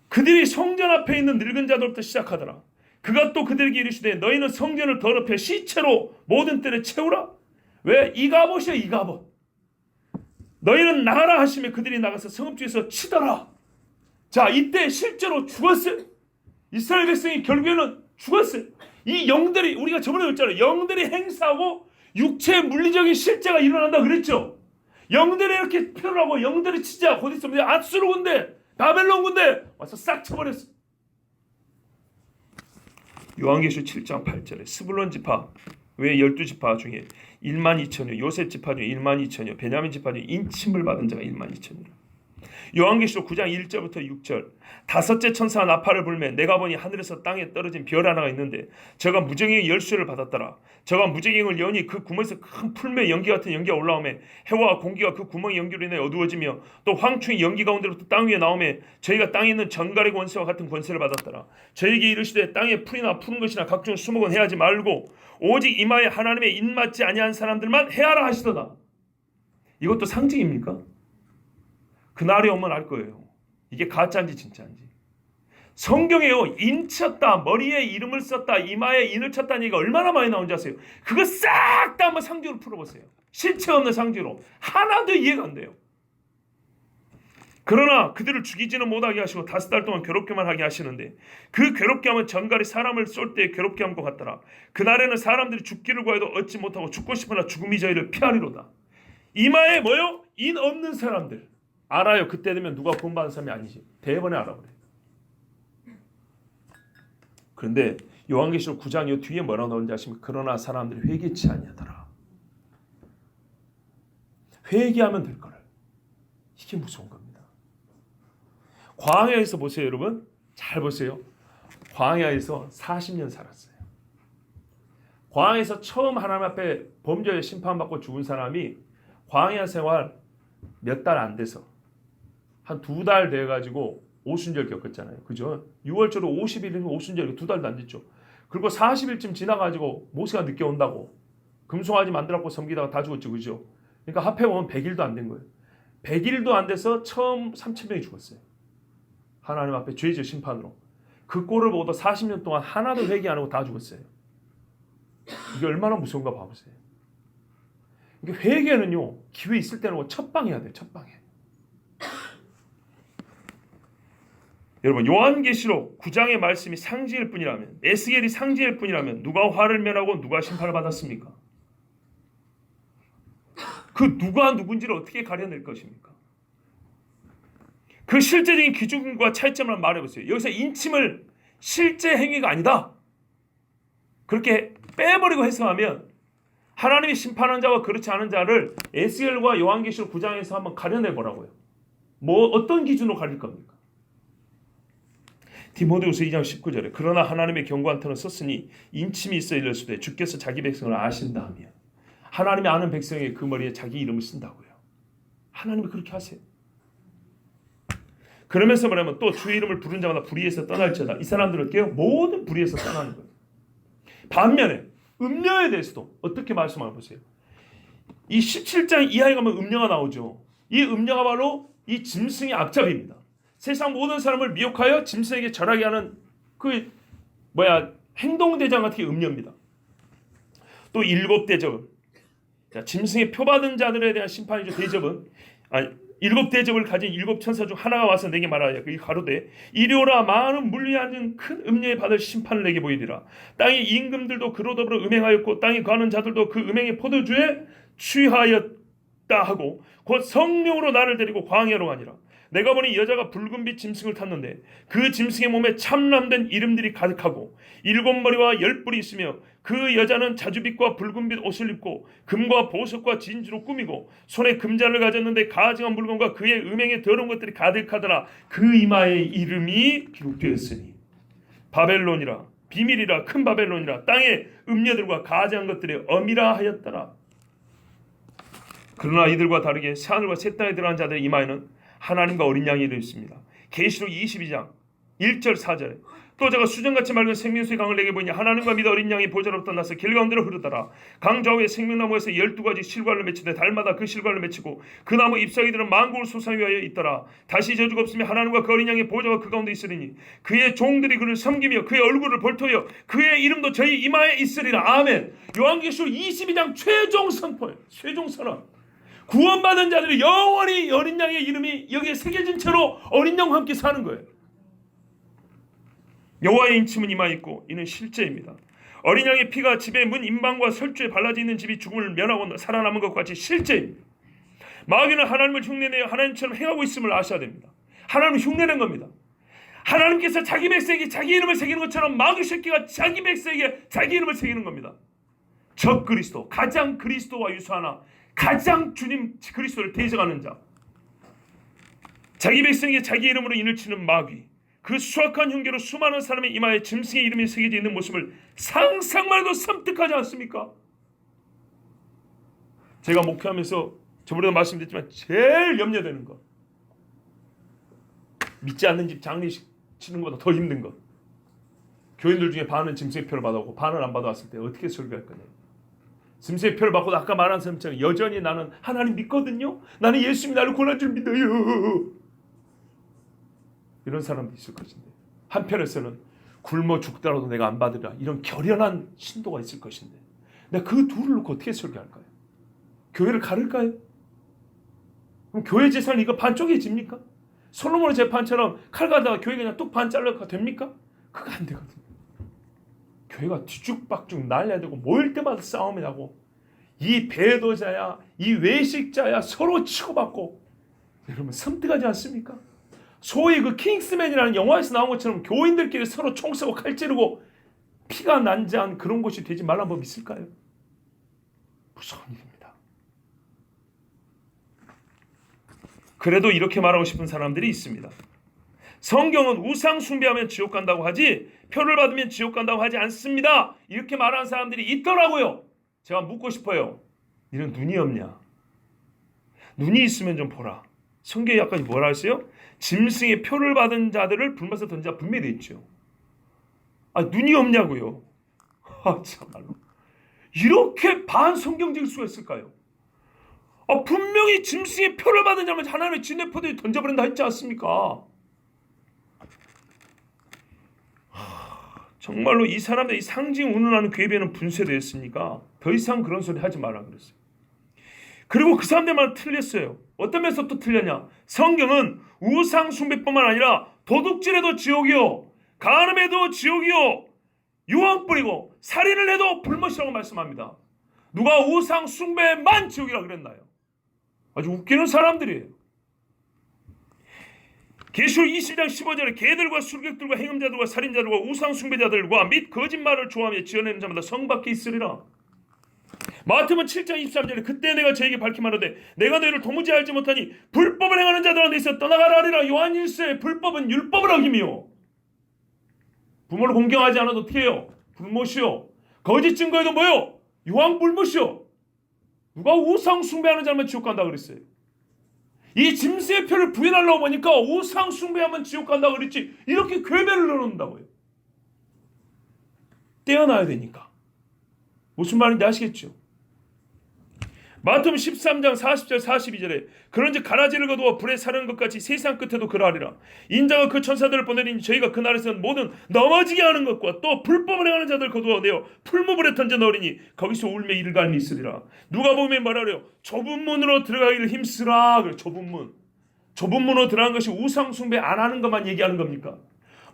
그들이 성전 앞에 있는 늙은 자들부터 시작하더라. 그가 또 그들에게 이르시되, 너희는 성전을 더럽혀 시체로 모든 뜰에 채우라. 왜? 이가봇이야, 이가봇. 너희는 나가라 하시며 그들이 나가서 성읍주에서 치더라. 자, 이때 실제로 죽었어요. 이스라엘 백성이 결국에는 죽었어요. 이 영들이, 우리가 저번에 했잖아요. 영들이 행사하고 육체의 물리적인 실제가 일어난다 그랬죠. 영들이 이렇게 표현하고 영들이 치자. 곧 있으면 아수르 군대, 바벨론 군대 와서 싹 쳐버렸어. 요한계시록 7장 8절에 스불론 지파 외 12지파 중에 12,000여, 요셉 지파 중에 12,000여, 베냐민 지파 중에 인침을 받은 자가 12,000여. 요한계시록 9장 1절부터 6절, 다섯째 천사가 나팔을 불매 내가 보니 하늘에서 땅에 떨어진 별 하나가 있는데 저가 무정의 열쇠를 받았더라. 저가 무정행을 여니 그 구멍에서 큰 풀매 연기 같은 연기가 올라오매 해와 공기가 그 구멍의 연기로 인해 어두워지며 또 황충이 연기 가운데로부터 땅 위에 나오매 저희가 땅에 있는 전갈의 권세와 같은 권세를 받았더라. 저에게 이르시되 땅에 풀이나 푸른 것이나 각종 수목은 해하지 말고 오직 이마에 하나님의 입맞지 아니한 사람들만 해하라 하시더라. 이것도 상징입니까? 그날이 오면 알 거예요. 이게 가짜인지 진짜인지. 성경에요, 인쳤다, 머리에 이름을 썼다, 이마에 인을 쳤다는 얘기가 얼마나 많이 나오는지 아세요? 그거 싹 다 한번 상징으로 풀어보세요. 실체 없는 상징으로. 하나도 이해가 안 돼요. 그러나 그들을 죽이지는 못하게 하시고 5달 동안 괴롭게만 하게 하시는데 그 괴롭게 하면 전갈이 사람을 쏠 때 괴롭게 함과 같더라. 그날에는 사람들이 죽기를 구해도 얻지 못하고 죽고 싶으나 죽음이 저희를 피하리로다. 이마에 뭐요? 인 없는 사람들. 알아요. 그때 되면 누가 구원받은 사람이 아니지. 대번에 알아버려요. 그런데 요한계시록 9장 요 뒤에 뭐라고 나오는지 아십니까? 그러나 사람들이 회개치 아니하더라. 회개하면 될 거를. 이게 무서운 겁니다. 광야에서 보세요, 여러분. 잘 보세요. 광야에서 40년 살았어요. 광야에서 처음 하나님 앞에 범죄에 심판받고 죽은 사람이 광야 생활 몇 달 안 돼서 한 2달 돼가지고 오순절 겪었잖아요. 그죠? 6월절로 50일이면 오순절 2달도 안 됐죠. 그리고 40일쯤 지나가지고 모세가 늦게 온다고 금송아지 만들었고 섬기다가 다 죽었죠. 그죠? 그러니까 합해보면 100일도 안 된 거예요. 100일도 안 돼서 처음 3,000명이 죽었어요. 하나님 앞에 죄의 심판으로. 그 꼴을 보고도 40년 동안 하나도 회개 안 하고 다 죽었어요. 이게 얼마나 무서운가 봐보세요. 이게 회개는요, 기회 있을 때는 첫방해야 돼요. 첫방해. 여러분, 요한계시록 9장의 말씀이 상징일 뿐이라면, 에스겔이 상징일 뿐이라면 누가 화를 면하고 누가 심판을 받았습니까? 그 누가 누군지를 어떻게 가려낼 것입니까? 그 실제적인 기준과 차이점을 말해보세요. 여기서 인침을 실제 행위가 아니다. 그렇게 빼버리고 해석하면 하나님이 심판한 자와 그렇지 않은 자를 에스겔과 요한계시록 9장에서 한번 가려내보라고요. 뭐 어떤 기준으로 가릴 겁니까? 디모데후서 2장 19절에 그러나 하나님의 견고한 터는 섰으니 인침이 있어 이르시되 주께서 자기 백성을 아신다 하며, 하나님이 아는 백성의 그 머리에 자기 이름을 쓴다고요. 하나님이 그렇게 하세요. 그러면서 말하면 또 주의 이름을 부른 자마다 불의에서 떠날지어다. 이 사람들은 어때요? 모든 불의에서 떠나는 거예요. 반면에 음녀에 대해서도 어떻게 말씀하나 보세요. 이 17장 이하에 가면 음녀가 나오죠. 이 음녀가 바로 이 짐승의 앞잡이입니다. 세상 모든 사람을 미혹하여 짐승에게 절하게 하는 그 행동대장 같은 게 음녀입니다. 또 일곱 대접. 자, 짐승의 표받은 자들에 대한 심판이죠. 대접은 일곱 대접을 가진 일곱 천사 중 하나가 와서 내게 말하여 그 가로되 이리오라 많은 물리 앉은 큰 음녀에 받을 심판을 내게 보이리라. 땅의 임금들도 그로 더불어 음행하였고 땅에 거하는 자들도 그 음행의 포도주에 취하였다 하고 곧 성령으로 나를 데리고 광야로 가니라. 내가 보니 여자가 붉은빛 짐승을 탔는데 그 짐승의 몸에 참람된 이름들이 가득하고 일곱 머리와 열 뿔이 있으며 그 여자는 자주빛과 붉은빛 옷을 입고 금과 보석과 진주로 꾸미고 손에 금잔을 가졌는데 가증한 물건과 그의 음행의 더러운 것들이 가득하더라. 그 이마에 이름이 기록되었으니 바벨론이라 비밀이라 큰 바벨론이라 땅의 음녀들과 가증한 것들의 어미라 하였더라. 그러나 이들과 다르게 새하늘과 새 땅에 들어간 자들의 이마에는 하나님과 어린 양이 있습니다. 계시록 22장 1절 4절에 또 제가 수정같이 맑은 생명수의 강을 내게 보이니 하나님과 및 어린 양이 보좌로부터 나서 길 가운데로 흐르더라. 강 좌우에 생명나무에서 12가지 실과를 맺히되 달마다 그 실과를 맺히고 그 나무 잎사귀들은 만국을 소상히 위하여 있더라. 다시 저주가 없으며 하나님과 그 어린 양의 보좌가 그 가운데 있으리니 그의 종들이 그를 섬기며 그의 얼굴을 볼토하여 그의 이름도 저희 이마에 있으리라. 아멘. 요한계시록 22장 최종 선포예요. 최종 선언. 구원받은 자들이 영원히 어린 양의 이름이 여기에 새겨진 채로 어린 양과 함께 사는 거예요. 여호와의 인침은 이마에 있고 이는 실제입니다. 어린 양의 피가 집의 문 임방과 설주에 발라져 있는 집이 죽음을 면하고 살아남은 것과 같이 실제입니다. 마귀는 하나님을 흉내내어 하나님처럼 행하고 있음을 아셔야 됩니다. 하나님을 흉내낸 겁니다. 하나님께서 자기 백성에게 자기 이름을 새기는 것처럼 마귀 새끼가 자기 백성에게 자기 이름을 새기는 겁니다. 적 그리스도, 가장 그리스도와 유사하나 가장 주님 그리스도를 대적하는 자, 자기 백성에게 자기 이름으로 인을 치는 마귀, 그 수악한 흉계로 수많은 사람의 이마에 짐승의 이름이 새겨져 있는 모습을 상상만 해도 섬뜩하지 않습니까? 제가 목회하면서 저번에도 말씀드렸지만 제일 염려되는 것, 믿지 않는 집 장례식 치는 것보다 더 힘든 것. 교인들 중에 반은 짐승의 표를 받아오고 반은 안 받아왔을 때 어떻게 설교할 거냐. 짐승의 표를 받고 아까 말한 사람처럼 여전히 나는 하나님 믿거든요. 나는 예수님이 나를 구원할 줄 믿어요. 이런 사람도 있을 것인데 한편에서는 굶어 죽더라도 내가 안 받으리라 이런 결연한 신도가 있을 것인데 내가 그 둘을 놓고 어떻게 설교할까요? 교회를 가를까요? 그럼 교회 재산 이거 반쪽해집니까? 솔로몬의 재판처럼 칼 가다가 교회 그냥 뚝 반 잘라가 됩니까? 그거 안 되거든요. 교회가 뒤죽박죽 날려야 되고 모일 때마다 싸움이 나고 이 배도자야 이 외식자야 서로 치고받고 여러분 섬뜩하지 않습니까? 소위 그 킹스맨이라는 영화에서 나온 것처럼 교인들끼리 서로 총 쏘고 칼 찌르고 피가 난자한 그런 곳이 되지 말란 법 있을까요? 무서운 일입니다. 그래도 이렇게 말하고 싶은 사람들이 있습니다. 성경은 우상 숭배하면 지옥 간다고 하지 표를 받으면 지옥 간다고 하지 않습니다. 이렇게 말하는 사람들이 있더라고요. 제가 묻고 싶어요. 이런 눈이 없냐? 눈이 있으면 좀 보라. 성경에 약간 뭐라 했어요? 짐승의 표를 받은 자들을 불못에 던져 분명히 돼 있죠. 눈이 없냐고요. 참말로 이렇게 반성경적일 수가 있을까요? 분명히 짐승의 표를 받은 자면 하나님의 진의 포도에 던져버린다 했지 않습니까? 정말로 이 사람들이 상징 운운하는 괴배는 분쇄되었으니까 더 이상 그런 소리 하지 마라 그랬어요. 그리고 그 사람들만 틀렸어요. 어떤 면에서 또 틀렸냐? 성경은 우상 숭배뿐만 아니라 도둑질해도 지옥이요, 간음해도 지옥이요, 유황 뿌리고 살인을 해도 불못이라고 말씀합니다. 누가 우상 숭배만 지옥이라 그랬나요? 아주 웃기는 사람들이에요. 계시록 20장 15절에 개들과 술객들과 행음자들과 살인자들과 우상 숭배자들과 및 거짓말을 좋아하며 지어내는 자마다 성 밖에 있으리라. 마태복음 7장 23절에 그때 내가 저에게 밝히 말하되 내가 너희를 도무지 알지 못하니 불법을 행하는 자들한테 있어 떠나가라 하리라. 요한 1서에 불법은 율법을 어김이요. 부모를 공경하지 않아도 어떻게 해요? 불못이요. 거짓 증거해도 뭐요? 유황 불못이요. 누가 우상 숭배하는 자면 지옥 간다 그랬어요. 이 짐승의 표를 부인하려고 보니까 우상 숭배하면 지옥 간다 그랬지 이렇게 괴배를 넣어놓는다고요. 떼어놔야 되니까. 무슨 말인지 아시겠죠? 마태복음 13장 40절 42절에 그런즉 가라지를 거두어 불에 사르는 것 같이 세상 끝에도 그러하리라. 인자가 그 천사들을 보내리니 저희가 그날에서는 모든 넘어지게 하는 것과 또 불법을 행하는 자들 거두어내어 풀무불에 던져 넣으리니 거기서 울며 일간이 있으리라. 누가복음에 말하려 좁은 문으로 들어가기를 힘쓰라. 그래, 좁은 문으로 들어간 것이 우상 숭배 안 하는 것만 얘기하는 겁니까?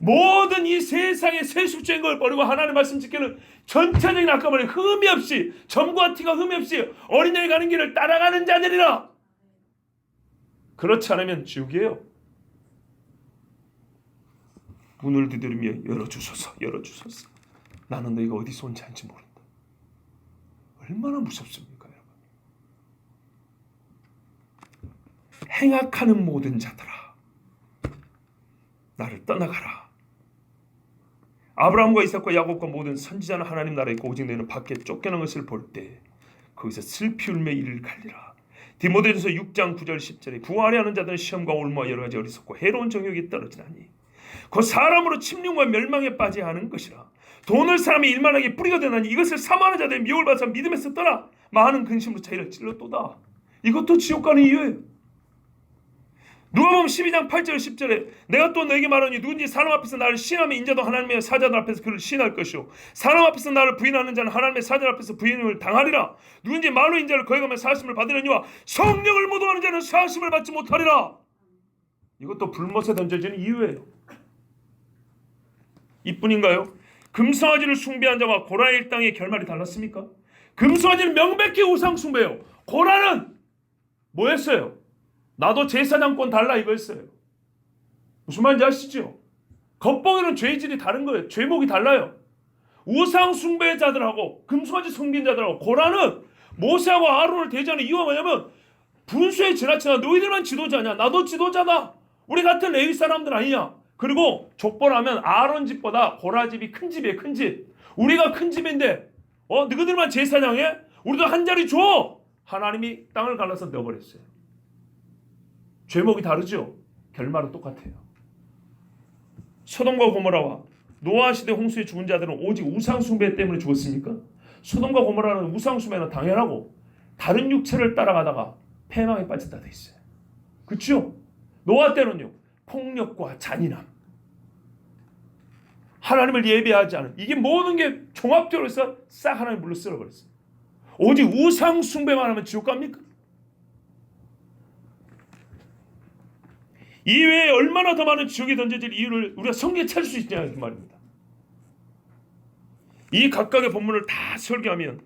모든 이 세상의 세속적인 걸 버리고 하나님의 말씀 지키는 전체적인 아까 말한 흠이 없이, 점과 티가 흠이 없이 어린아이 가는 길을 따라가는 자들이라. 그렇지 않으면 지옥이에요. 문을 두드리며 열어주소서, 열어주소서. 나는 너희가 어디서 온지 알지 모른다. 얼마나 무섭습니까, 여러분? 행악하는 모든 자들아, 나를 떠나가라. 아브라함과 이삭과 야곱과 모든 선지자는 하나님 나라에 있고 오직 너희는 밖에 쫓겨난 것을 볼 때 거기서 슬피 울며 이를 갈리라. 디모데전서 6장 9절 10절에 부활해 하는 자들은 시험과 올무와 여러 가지 어리석고 해로운 정욕에 떨어지나니 곧 사람으로 침륜과 멸망에 빠져야 하는 것이라. 돈을 사람의 일만하게 뿌리가 되나니 이것을 사모하는 자들의 미혹을 받아 믿음에서 떠나 많은 근심으로 자기를 찔렀도다. 이것도 지옥 가는 이유예요. 누가복음 12장 8절 10절에 내가 또 너에게 말하니 누군지 사람 앞에서 나를 시인하면 인자도 하나님의 사자들 앞에서 그를 시인할 것이요 사람 앞에서 나를 부인하는 자는 하나님의 사자들 앞에서 부인을 당하리라. 누군지 말로 인자를 거역하면 사하심을 받으려니와 성령을 모독하는 자는 사하심을 받지 못하리라. 이것도 불못에 던져지는 이유예요. 이뿐인가요? 금송아지를 숭배한 자와 고라의 일당의 결말이 달랐습니까? 금송아지는 명백히 우상 숭배예요. 고라는 뭐였어요? 나도 제사장권 달라 이거였어요. 무슨 말인지 아시죠? 겉보기는 죄질이 다른 거예요. 죄목이 달라요. 우상 숭배자들하고 금송아지 섬긴 자들하고 고라는 모세하고 아론을 대지하는 이유가 뭐냐면 분수에 지나치나 너희들만 지도자냐? 나도 지도자다. 우리 같은 레위 사람들 아니냐? 그리고 족보라면 아론 집보다 고라 집이 큰 집이에요. 큰 집. 우리가 큰 집인데 너희들만 제사장해? 우리도 한 자리 줘. 하나님이 땅을 갈라서 넣어버렸어요. 죄목이 다르죠? 결말은 똑같아요. 소돔과 고모라와 노아 시대 홍수에 죽은 자들은 오직 우상 숭배 때문에 죽었습니까? 소돔과 고모라는 우상 숭배는 당연하고 다른 육체를 따라가다가 패망에 빠졌다 돼 있어요. 그렇죠? 노아 때는요. 폭력과 잔인함, 하나님을 예배하지 않은 이게 모든 게 종합적으로 해서 싹 하나님 물로 쓸어버렸어요. 오직 우상 숭배만 하면 지옥 갑니까? 이외에 얼마나 더 많은 지옥에 던져질 이유를 우리가 성경에 찾을 수 있냐 그 말입니다. 이 각각의 본문을 다 설교하면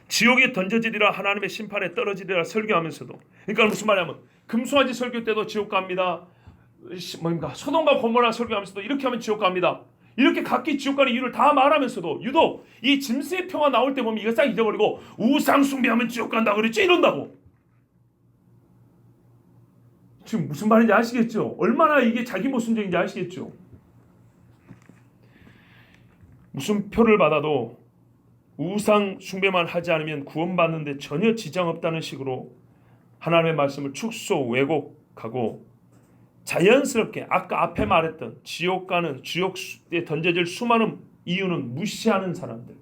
지옥에 던져지리라 하나님의 심판에 떨어지리라 설교하면서도 그러니까 무슨 말이냐면 금송아지 설교 때도 지옥 갑니다. 소돔과 고모라 설교하면서도 이렇게 하면 지옥 갑니다. 이렇게 각기 지옥 가는 이유를 다 말하면서도 유독 이 짐승의 표가 나올 때 보면 이거 싹 잊어버리고 우상 숭배하면 지옥 간다 그랬지 이런다고. 지금 무슨 말인지 아시겠죠? 얼마나 이게 자기 모순적인지 아시겠죠? 무슨 표를 받아도 우상 숭배만 하지 않으면 구원받는데 전혀 지장 없다는 식으로 하나님의 말씀을 축소 왜곡하고 자연스럽게 아까 앞에 말했던 지옥 가는 지옥에 던져질 수많은 이유는 무시하는 사람들.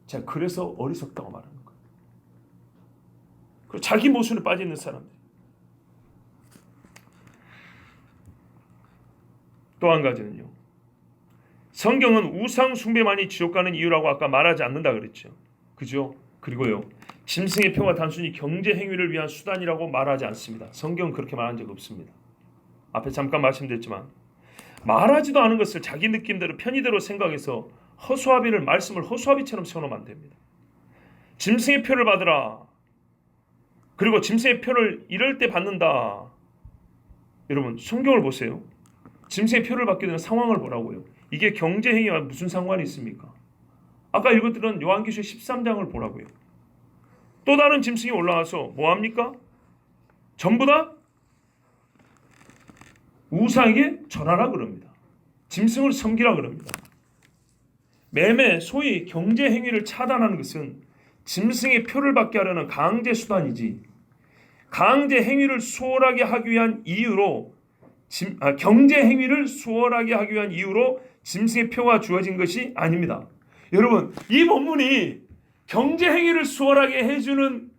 제가 그래서 어리석다고 말하는 거예요. 그리고 자기 모순에 빠져 있는 사람들. 또 한 가지는요. 성경은 우상 숭배만이 지옥 가는 이유라고 아까 말하지 않는다 그랬죠. 그죠? 그리고요. 짐승의 표가 단순히 경제 행위를 위한 수단이라고 말하지 않습니다. 성경은 그렇게 말한 적 없습니다. 앞에 잠깐 말씀드렸지만 말하지도 않은 것을 자기 느낌대로 편의대로 생각해서 허수아비를 말씀을 허수아비처럼 세워놓으면 안 됩니다. 짐승의 표를 받으라. 그리고 짐승의 표를 이럴 때 받는다. 여러분 성경을 보세요. 짐승의 표를 받게 되는 상황을 보라고요. 이게 경제 행위와 무슨 상관이 있습니까? 아까 읽었던 요한계시록 13장을 보라고요. 또 다른 짐승이 올라와서 뭐합니까? 전부 다 우상에게 절하라 그럽니다. 짐승을 섬기라 그럽니다. 매매, 소위 경제 행위를 차단하는 것은 짐승의 표를 받게 하려는 강제 수단이지 강제 행위를 수월하게 하기 위한 이유로 경제 행위를 수월하게 하기 위한 이유로 짐승의 표가 주어진 것이 아닙니다. 여러분, 이 본문이 경제 행위를 수월하게 해주는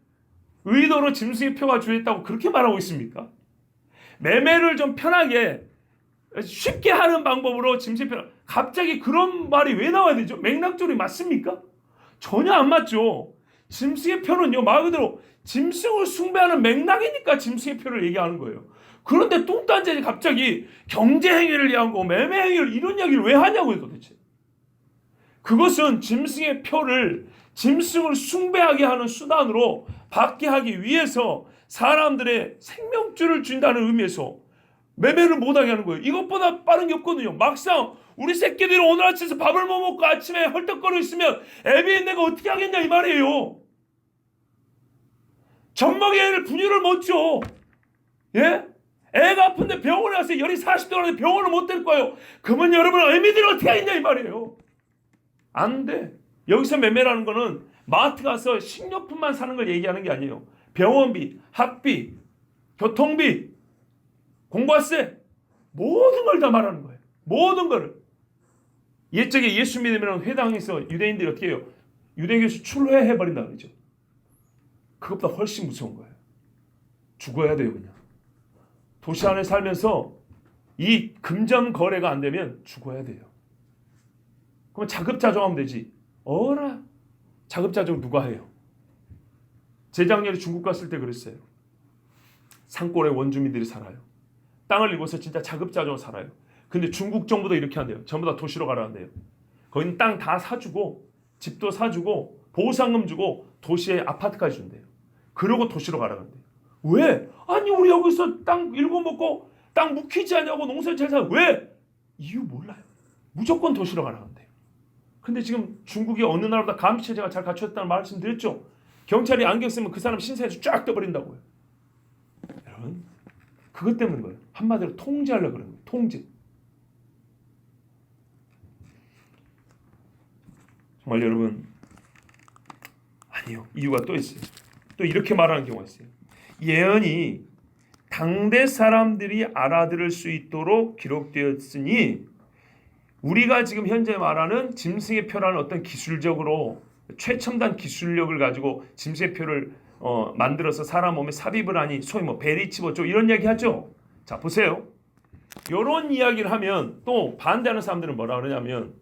의도로 짐승의 표가 주어졌다고 그렇게 말하고 있습니까? 매매를 좀 편하게 쉽게 하는 방법으로 짐승의 표, 갑자기 그런 말이 왜 나와야 되죠? 맥락적으로 맞습니까? 전혀 안 맞죠. 짐승의 표는요, 말 그대로 짐승을 숭배하는 맥락이니까 짐승의 표를 얘기하는 거예요. 그런데 뚱딴지에 갑자기 경제 행위를 위한 거, 매매 행위를 이런 이야기를 왜 하냐고요, 도대체. 그것은 짐승의 표를 짐승을 숭배하게 하는 수단으로 받게 하기 위해서 사람들의 생명줄을 준다는 의미에서 매매를 못하게 하는 거예요. 이것보다 빠른 게 없거든요. 막상 우리 새끼들이 오늘 아침에서 밥을 못 먹고 아침에 헐떡거리고 있으면 애비인 내가 어떻게 하겠냐 이 말이에요. 젖먹이 애를 분유를 못 줘. 예? 애가 아픈데 병원에 가서 열이 40도 나는데 병원을 못 될 거예요. 그러면 여러분 애미들이 어떻게 하겠냐 이 말이에요. 안 돼. 여기서 매매라는 거는 마트 가서 식료품만 사는 걸 얘기하는 게 아니에요. 병원비, 학비, 교통비, 공과세 모든 걸 다 말하는 거예요. 모든 거를. 옛적에 예수 믿으면 회당에서 유대인들이 어떻게 해요? 유대교에서 출회해버린다 그러죠. 그것보다 훨씬 무서운 거예요. 죽어야 돼요 그냥. 도시 안에 살면서 이 금전 거래가 안 되면 죽어야 돼요. 그럼 자급자족하면 되지. 어라 자급자족 누가 해요? 재작년에 중국 갔을 때 그랬어요. 산골에 원주민들이 살아요. 땅을 입어서 진짜 자급자족으로 살아요. 근데 중국 정부도 이렇게 한대요. 전부 다 도시로 가라는데요. 거기는 땅 다 사주고 집도 사주고 보상금 주고 도시에 아파트까지 준대요. 그러고 도시로 가라는데요. 왜? 아니 우리 여기서 땅 일궈 먹고 땅 묵히지 않냐고 농사 잘 사. 왜? 이유 몰라요. 무조건 도시로 가라는데요. 근데 지금 중국이 어느 나라보다 감시체제가 잘 갖춰졌다는 말씀드렸죠. 경찰이 안경 쓰면 그 사람 신세에서 쫙 떠버린다고요. 여러분 그것 때문인 거예요. 한마디로 통제하려고 그러는 거예요. 통제. 정말 여러분 아니요. 이유가 또 있어요. 또 이렇게 말하는 경우가 있어요. 예언이 당대 사람들이 알아들을 수 있도록 기록되었으니 우리가 지금 현재 말하는 짐승의 표라는 어떤 기술적으로 최첨단 기술력을 가지고 짐승의 표를 만들어서 사람 몸에 삽입을 하니 소위 뭐 베리치보죠 이런 이야기 하죠. 자 보세요. 이런 이야기를 하면 또 반대하는 사람들은 뭐라 그러냐면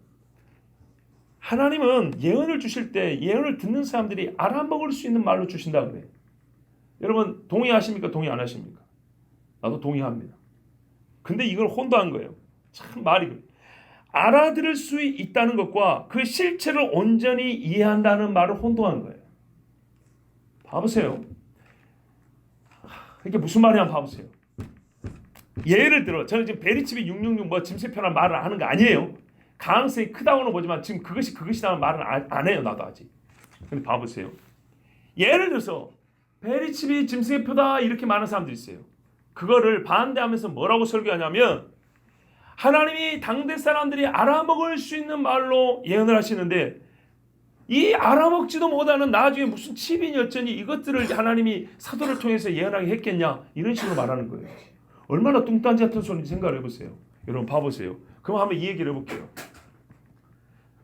하나님은 예언을 주실 때 예언을 듣는 사람들이 알아먹을 수 있는 말로 주신다 그래요. 여러분 동의하십니까? 동의 안 하십니까? 나도 동의합니다. 근데 이걸 혼도한 거예요. 참 말이 그래요. 알아들을 수 있다는 것과 그 실체를 온전히 이해한다는 말을 혼동한 거예요. 봐보세요. 이게 무슨 말이냐 봐보세요. 예를 들어 저는 지금 베리치비 666 뭐 짐승표라는 말을 하는 거 아니에요. 가능성이 크다고는 보지만 지금 그것이라는 말은 안 해요. 나도 아직. 근데 봐보세요. 예를 들어서 베리치비 짐승의 표다 이렇게 많은 사람들이 있어요. 그거를 반대하면서 뭐라고 설교하냐면 하나님이 당대 사람들이 알아먹을 수 있는 말로 예언을 하시는데 이 알아먹지도 못하는 나중에 무슨 칩이니 어쩌니 이것들을 하나님이 사도를 통해서 예언하게 했겠냐 이런 식으로 말하는 거예요. 얼마나 뚱딴지 같은 소리인지 생각을 해보세요. 여러분 봐보세요. 그럼 한번 이 얘기를 해볼게요.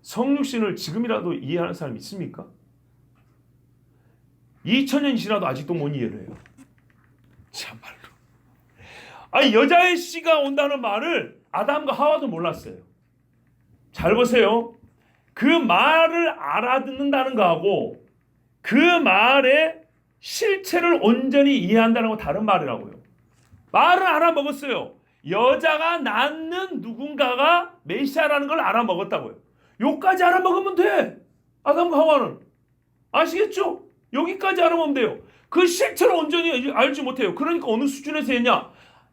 성육신을 지금이라도 이해하는 사람 있습니까? 2000년이 지나도 아직도 못 이해를 해요. 참말로. 아니 여자의 씨가 온다는 말을 아담과 하와도 몰랐어요. 잘 보세요. 그 말을 알아듣는다는 거하고 그 말의 실체를 온전히 이해한다는 거 다른 말이라고요. 말을 알아먹었어요. 여자가 낳는 누군가가 메시아라는 걸 알아먹었다고요. 여기까지 알아먹으면 돼. 아담과 하와는. 아시겠죠? 여기까지 알아먹으면 돼요. 그 실체를 온전히 알지 못해요. 그러니까 어느 수준에서 했냐?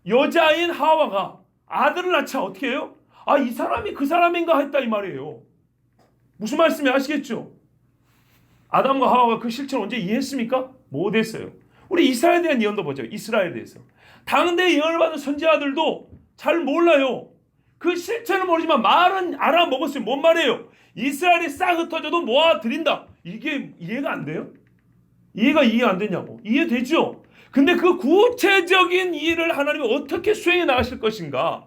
여자인 하와가 아들을 낳자 어떻게 해요? 아, 이 사람이 그 사람인가 했다 이 말이에요. 무슨 말씀이 아시겠죠? 아담과 하와가 그 실체를 언제 이해했습니까? 못했어요. 우리 이스라엘에 대한 예언도 보죠. 이스라엘에 대해서. 당대 예언을 받은 선지자들도 잘 몰라요. 그 실체는 모르지만 말은 알아먹었어요. 뭔 말이에요? 이스라엘이 싹 흩어져도 모아드린다. 이게 이해가 안 돼요? 이해 안 되냐고. 이해되죠? 근데 그 구체적인 일을 하나님이 어떻게 수행해 나가실 것인가?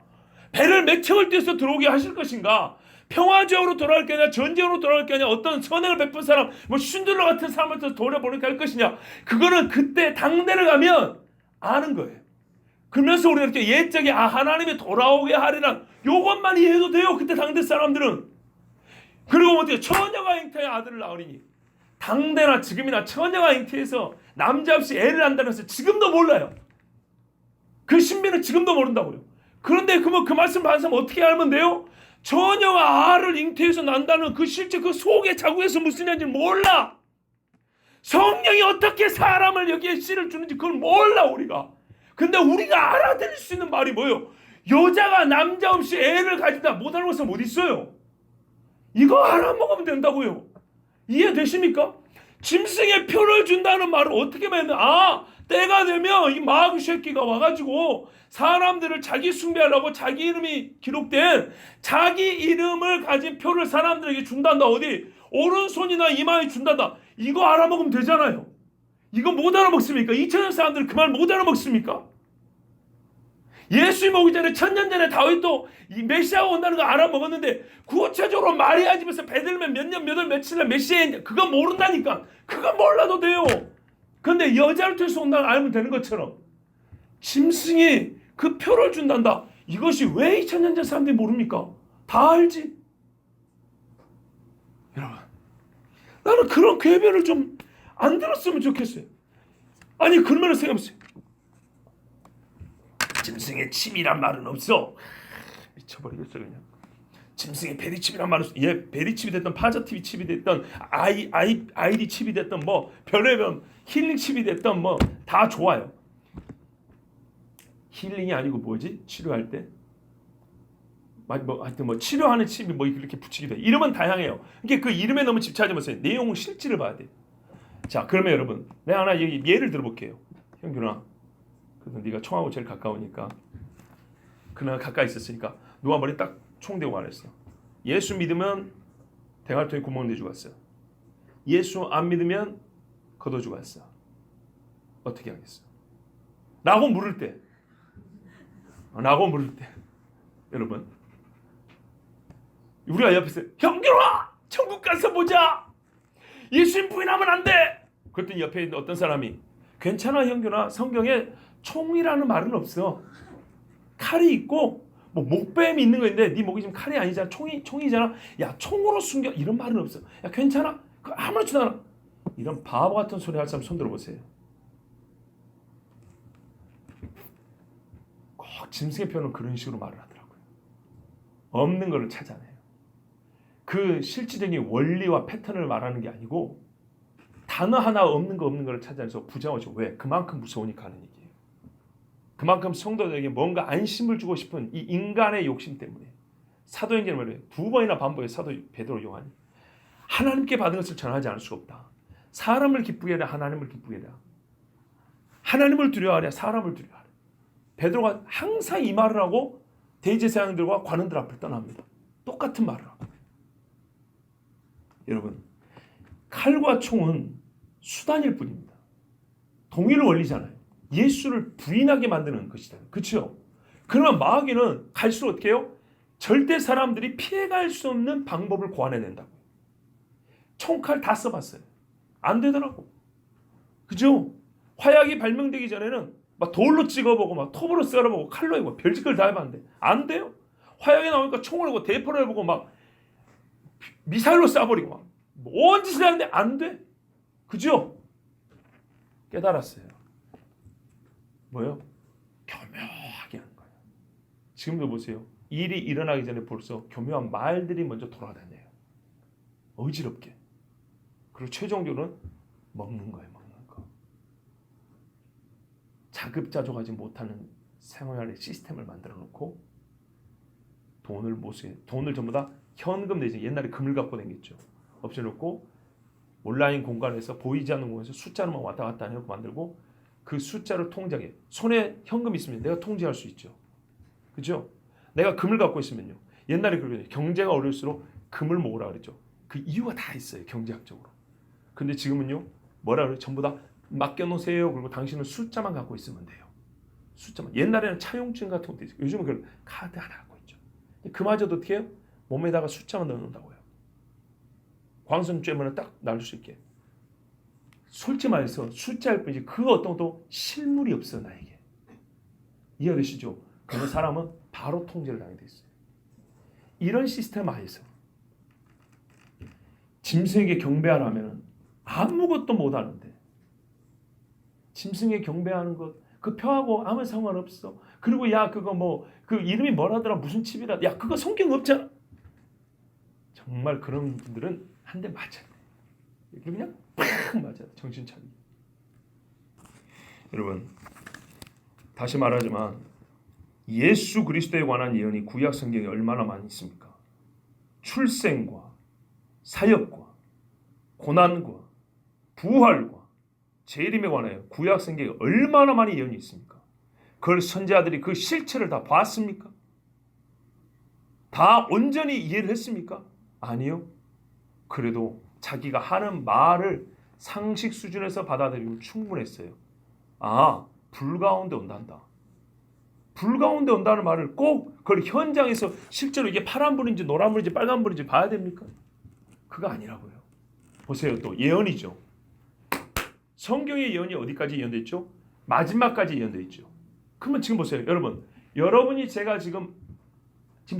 배를 몇 척을 떼서 들어오게 하실 것인가? 평화적으로 돌아갈 게 아니라 전쟁으로 돌아갈 게 아니라 어떤 선행을 베푼 사람, 뭐 슌들러 같은 사람한테 돌아보니까 할 것이냐. 그거는 그때 당대를 가면 아는 거예요. 그러면서 우리가 이렇게 옛적에 하나님이 돌아오게 하리라 요것만 이해해도 돼요. 그때 당대 사람들은. 그리고 어떻게 처녀가 잉태의 아들을 낳으리니. 당대나 지금이나 처녀가 잉태해서 남자 없이 애를 낳는다는 것을 지금도 몰라요. 그 신비는 지금도 모른다고요. 그런데 그러면 그 말씀 받은 사람 어떻게 알면 돼요? 처녀가 알을 잉태해서 난다는 그 실제 그 속의 자국에서 무슨 일인지 몰라. 성령이 어떻게 사람을 여기에 씨를 주는지 그걸 몰라 우리가. 근데 우리가 알아들을 수 있는 말이 뭐예요? 여자가 남자 없이 애를 가진다. 못하는 것은 못 있어요. 이거 알아먹으면 된다고요. 이해되십니까? 짐승의 표를 준다는 말을 어떻게 맺는? 때가 되면 이 마귀 새끼가 와가지고 사람들을 자기 숭배하려고 자기 이름이 기록된 자기 이름을 가진 표를 사람들에게 준단다. 어디? 오른손이나 이마에 준단다. 이거 알아먹으면 되잖아요. 이거 못 알아먹습니까? 2000년 사람들은 그 말 못 알아먹습니까? 예수님 오기 전에 1000년 전에 다윗도 이 메시아가 온다는 거 알아먹었는데 구체적으로 마리아 집에서 베들레헴 몇 년, 몇 월, 며칠 날 메시아인지 그거 모른다니까. 그거 몰라도 돼요. 근데 여자를 통해서 온다는 알면 되는 것처럼 짐승이 그 표를 준단다. 이것이 왜 2000년 전 사람들이 모릅니까? 다 알지. 여러분, 나는 그런 궤변을 좀 안 들었으면 좋겠어요. 아니 그러면 생각해보세요. 짐승의 침이란 말은 없어. 미쳐버리겠어 그냥. 짐승의 베리칩이란 말은 없어. 얘 베리칩이 됐던 파자티비 칩이 됐던 아이디 칩이 됐던 뭐 별의별 힐링 칩이 됐던 뭐 다 좋아요. 힐링이 아니고 뭐지? 치료할 때? 하여튼 뭐 치료하는 칩이 뭐 이렇게 붙이기도 해. 이름은 다양해요. 그러니까 그 이름에 너무 집착하지 마세요. 내용은 실질을 봐야 돼. 자, 그러면 여러분, 내가 하나 예를 들어볼게요. 형균아, 그래서 네가 총하고 제일 가까우니까 그날 가까이 있었으니까 누가 머리 딱 총 대고 말했어. 예수 믿으면 대갈통에 구멍 내 죽었어. 예수 안 믿으면 걷어 죽었어. 어떻게 하겠어? 라고 물을 때, 여러분, 우리가 옆에서 형균아, 천국 가서 보자. 예수님 부인하면 안 돼. 그랬더니 옆에 있는 어떤 사람이 괜찮아 형균아, 성경에 총이라는 말은 없어. 칼이 있고 뭐 목뱀이 있는 거인데 네 목이 지금 칼이 아니잖아. 총이잖아. 야 총으로 숨겨 이런 말은 없어. 야 괜찮아? 그 아무렇지도 않아. 이런 바보 같은 소리 할 사람 손 들어보세요. 꼭 짐승의 표는 그런 식으로 말을 하더라고요. 없는 거를 찾아내요. 그 실질적인 원리와 패턴을 말하는 게 아니고 단어 하나 없는 거를 찾아내서 부정하죠. 왜? 그만큼 무서우니까 하는 얘기예요. 그만큼 성도들에게 뭔가 안심을 주고 싶은 이 인간의 욕심 때문에 사도행전을 말해요. 2번이나 반복해 사도 베드로 요한이 하나님께 받은 것을 전하지 않을 수가 없다. 사람을 기쁘게 하랴 하나님을 기쁘게 하랴. 하나님을 두려워하랴 사람을 두려워하랴. 베드로가 항상 이 말을 하고 대제사장들과 관원들 앞을 떠납니다. 똑같은 말을 하고. 여러분, 칼과 총은 수단일 뿐입니다. 동일 원리잖아요. 예수를 부인하게 만드는 것이다. 그렇죠? 그러면 마귀는 갈수록 어떻게 해요? 절대 사람들이 피해갈 수 없는 방법을 고안해낸다고. 총칼 다 써봤어요. 안 되더라고. 그죠? 화약이 발명되기 전에는 막 돌로 찍어보고 막 톱으로 썰어보고 칼로 해보고 별짓걸 다 해봤는데 안 돼요. 화약이 나오니까 총을 해보고 대포를 해보고 막 미사일로 쏴버리고 막 온 짓을 하는데 안 돼. 그죠? 깨달았어요. 뭐요? 교묘하게 하는 거예요. 지금도 보세요. 일이 일어나기 전에 벌써 교묘한 말들이 먼저 돌아다녀요. 어지럽게. 그리고 최종적으로는 먹는 거예요. 먹는 거. 자급자족하지 못하는 생활의 시스템을 만들어 놓고 돈을 전부 다 현금 내지 옛날에 금을 갖고 다녔죠. 없애놓고 온라인 공간에서 보이지 않는 공간에서 숫자로만 왔다 갔다 해놓고 만들고 그 숫자를 통제하게. 손에 현금 있으면 내가 통제할 수 있죠. 그죠? 내가 금을 갖고 있으면요. 옛날에 그러거든요. 경제가 어려울수록 금을 모으라 그랬죠. 그 이유가 다 있어요. 경제학적으로. 근데 지금은요. 뭐라 그래요? 전부 다 맡겨놓으세요. 그리고 당신은 숫자만 갖고 있으면 돼요. 숫자만. 옛날에는 차용증 같은 것도 있어요. 요즘은 그 카드 하나 갖고 있죠. 그마저도 어떻게 해요? 몸에다가 숫자만 넣어놓는다고요. 광선쬐면은 딱 나올 수 있게. 솔직히 말해서 숫자일 뿐이지 그 어떤 것도 실물이 없어요. 나에게. 이해되시죠? 그런 사람은 바로 통제를 당하게 돼 있어요. 이런 시스템 하에서 짐승에게 경배하라면 아무것도 못하는데 짐승에게 경배하는 것 그 표하고 아무 상관없어. 그리고 야 그거 뭐 그 이름이 뭐라더라 무슨 칩이라 야 그거 성경 없잖아. 정말 그런 분들은 한 대 맞아야 돼. 그냥 팍 맞아야 돼. 정신 차리게. 여러분 다시 말하지만 예수 그리스도에 관한 예언이 구약 성경에 얼마나 많이 있습니까? 출생과 사역과 고난과 부활과 재림에 관하여 구약 성경에 얼마나 많이 예언이 있습니까? 그걸 선지자들이 그 실체를 다 봤습니까? 다 온전히 이해를 했습니까? 아니요. 그래도 자기가 하는 말을 상식 수준에서 받아들이고 충분했어요. 아, 불 가운데 온단다. 불 가운데 온다는 말을 꼭 그걸 현장에서 실제로 이게 파란불인지 노란불인지 빨간불인지 봐야 됩니까? 그거 아니라고요. 보세요. 또 예언이죠. 성경의 예언이 어디까지 예언되어 있죠? 마지막까지 예언되어 있죠. 그러면 지금 보세요. 여러분이 제가 지금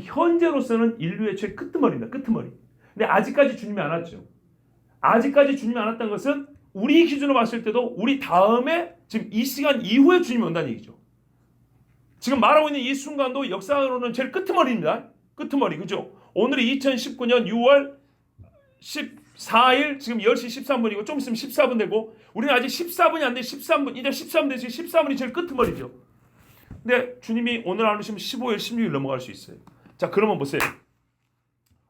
현재로서는 인류의 최 끄트머리입니다. 끄트머리. 근데 아직까지 주님이 안 왔죠. 아직까지 주님이 안 왔다는 것은 우리 기준으로 봤을 때도 우리 다음에 지금 이 시간 이후에 주님이 온다는 얘기죠. 지금 말하고 있는 이 순간도 역사로는 제일 끄트머리입니다. 끄트머리. 그죠? 오늘이 2019년 6월 14일 지금 10시 13분이고 좀 있으면 14분 되고 우리는 아직 14분이 안 돼. 13분. 이제 13분 되지. 14분이 제일 끄트머리죠. 근데 주님이 오늘 안 오시면 15일, 16일 넘어갈 수 있어요. 자, 그러면 보세요.